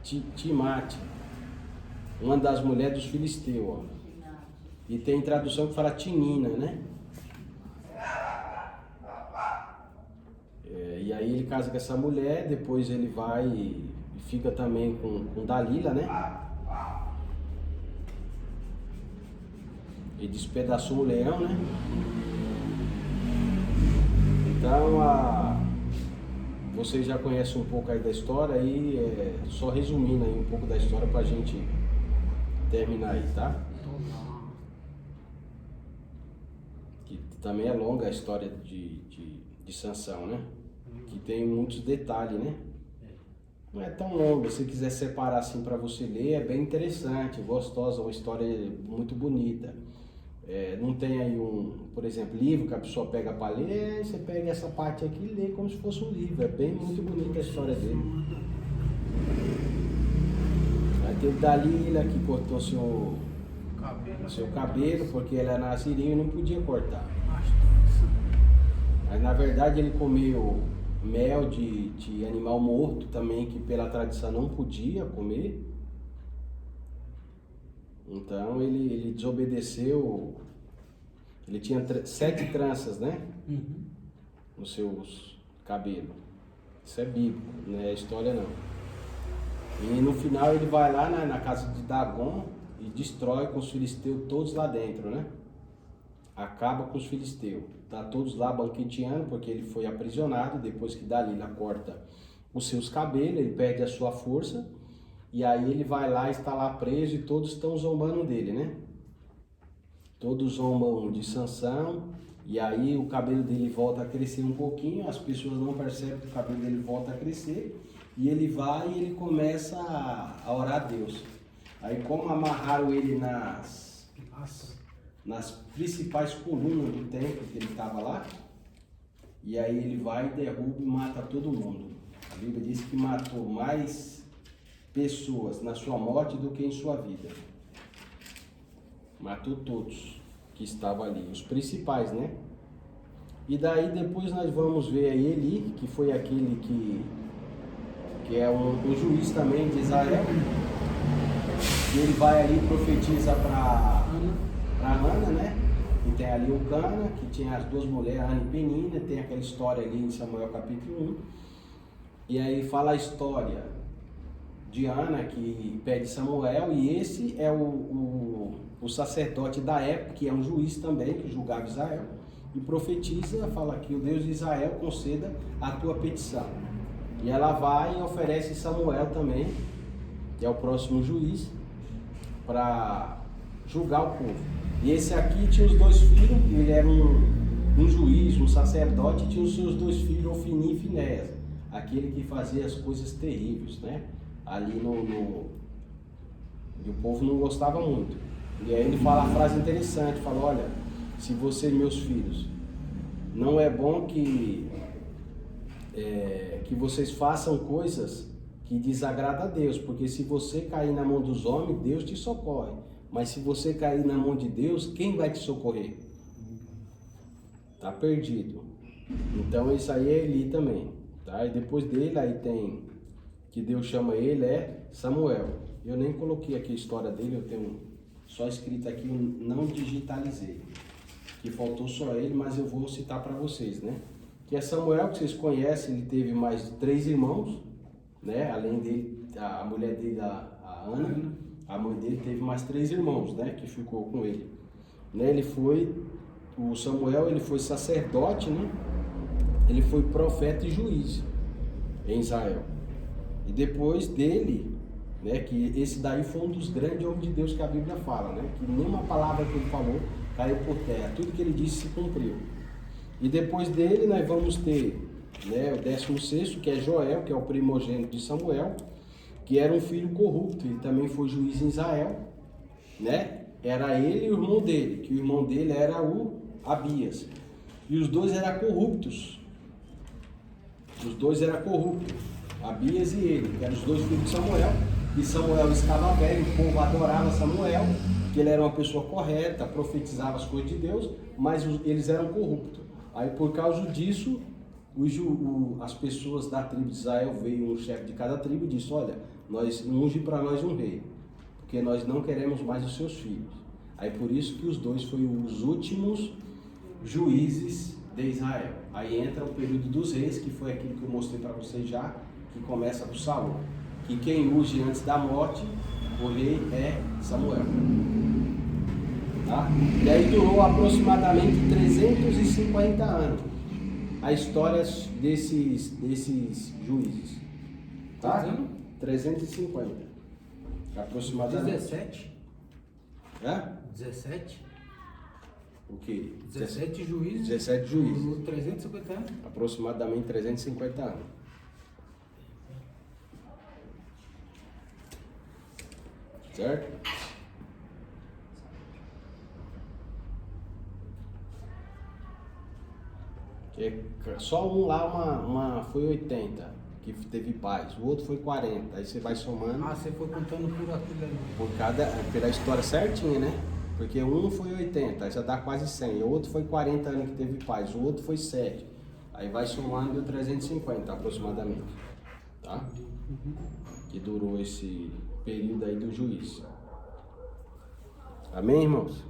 Timate, uma das mulheres dos filisteus, ó. E tem tradução que fala Tinina, né? E aí ele casa com essa mulher, depois ele vai e fica também com Dalila, né? E despedaçou o leão, né? Então, vocês já conhecem um pouco aí da história, aí só resumindo aí um pouco da história pra gente terminar aí, tá? Que também é longa a história de Sansão, né? Que tem muitos detalhes, né? Não é tão longa, se quiser separar assim para você ler, é bem interessante, gostosa, uma história muito bonita. Não tem aí por exemplo, livro que a pessoa pega para ler, você pega essa parte aqui e lê como se fosse um livro, é bem muito bonita a história dele. Aí teve Dalila que cortou seu cabelo, porque ela era nazirinho e não podia cortar. Mas na verdade ele comeu mel de animal morto também, que pela tradição não podia comer. Então ele desobedeceu. Ele tinha 7 tranças, né? Nos seus cabelos. Isso é bíblico, não é história não. E no final ele vai lá na casa de Dagon e destrói com os filisteus todos lá dentro, né? Acaba com os filisteus. Tá todos lá banqueteando, porque ele foi aprisionado. Depois que Dalila corta os seus cabelos, ele perde a sua força. E aí ele vai lá, está lá preso e todos estão zombando dele, né? Todos zombam de Sansão. E aí o cabelo dele volta a crescer um pouquinho. As pessoas não percebem que o cabelo dele volta a crescer. E ele vai e ele começa a orar a Deus. Aí como amarraram ele nas principais colunas do templo que ele estava lá, e aí ele vai, derruba e mata todo mundo. A Bíblia diz que matou mais pessoas na sua morte do que em sua vida. Matou todos que estavam ali, os principais, né? E daí depois nós vamos ver aí Eli, que foi aquele que é um juiz também de Israel. E ele vai ali e profetiza para Ana, né? E tem ali o Cana, que tinha as 2 mulheres, Ana e Penina, tem aquela história ali em Samuel capítulo 1. E aí fala a história de Ana, que pede Samuel, e esse é o sacerdote da época, que é um juiz também, que julgava Israel, e profetiza, fala que o Deus de Israel conceda a tua petição. E ela vai e oferece Samuel também, que é o próximo juiz, para julgar o povo. E esse aqui tinha os 2 filhos, ele era um juiz, um sacerdote, e tinha os seus 2 filhos, Ofni e Finéias, aquele que fazia as coisas terríveis, né? Ali e o povo não gostava muito. E aí ele fala a frase interessante, fala, olha, se vocês, meus filhos, não é bom que vocês façam coisas que desagrada a Deus, porque se você cair na mão dos homens, Deus te socorre. Mas se você cair na mão de Deus, quem vai te socorrer? Tá perdido. Então isso aí é Eli também, tá? E depois dele aí tem, que Deus chama ele, é Samuel. Eu nem coloquei aqui a história dele, eu tenho só escrito aqui, eu não digitalizei. Que faltou só ele, mas eu vou citar para vocês, né? Que é Samuel, que vocês conhecem, ele teve mais 3 irmãos, né? Além dele, a mulher dele, a Ana, a mãe dele teve mais 3 irmãos, né? Que ficou com ele. Né? O Samuel, ele foi sacerdote, né? Ele foi profeta e juiz em Israel. E depois dele, né? Que esse daí foi um dos grandes homens de Deus que a Bíblia fala, né? Que nenhuma palavra que ele falou caiu por terra. Tudo que ele disse se cumpriu. E depois dele nós vamos ter, né, o 16º, que é Joel, que é o primogênito de Samuel, que era um filho corrupto. Ele também foi juiz em Israel, né? Era ele e o irmão dele, que o irmão dele era o Abias. E os dois eram corruptos. Os dois eram corruptos, Abias e ele, que eram os 2 filhos de Samuel. E Samuel estava velho, o povo adorava Samuel, que ele era uma pessoa correta, profetizava as coisas de Deus, mas eles eram corruptos. Aí por causa disso, as pessoas da tribo de Israel, veio um chefe de cada tribo e disse: olha, unge para nós um rei, porque nós não queremos mais os seus filhos. Aí por isso que os 2 foram os últimos juízes de Israel. Aí entra o período dos reis, que foi aquilo que eu mostrei para vocês já, que começa com Saul. Que quem unge antes da morte, o rei é Samuel. Tá? E aí durou aproximadamente 350 anos a história desses juízes. Tá? 350. Aproximadamente. 17? É? 17? O quê? 17 juízes. 17 juízes. Por 350 anos. Aproximadamente 350 anos. Certo? Só um lá foi 80, que teve paz. O outro foi 40. Aí você vai somando. Ah, você foi contando por aquilo ali. Pela história certinha, né? Porque um foi 80, aí já dá quase 100. O outro foi 40 anos que teve paz. O outro foi 7. Aí vai somando 350 aproximadamente. Tá? Que durou esse período aí do juiz. Amém, irmãos?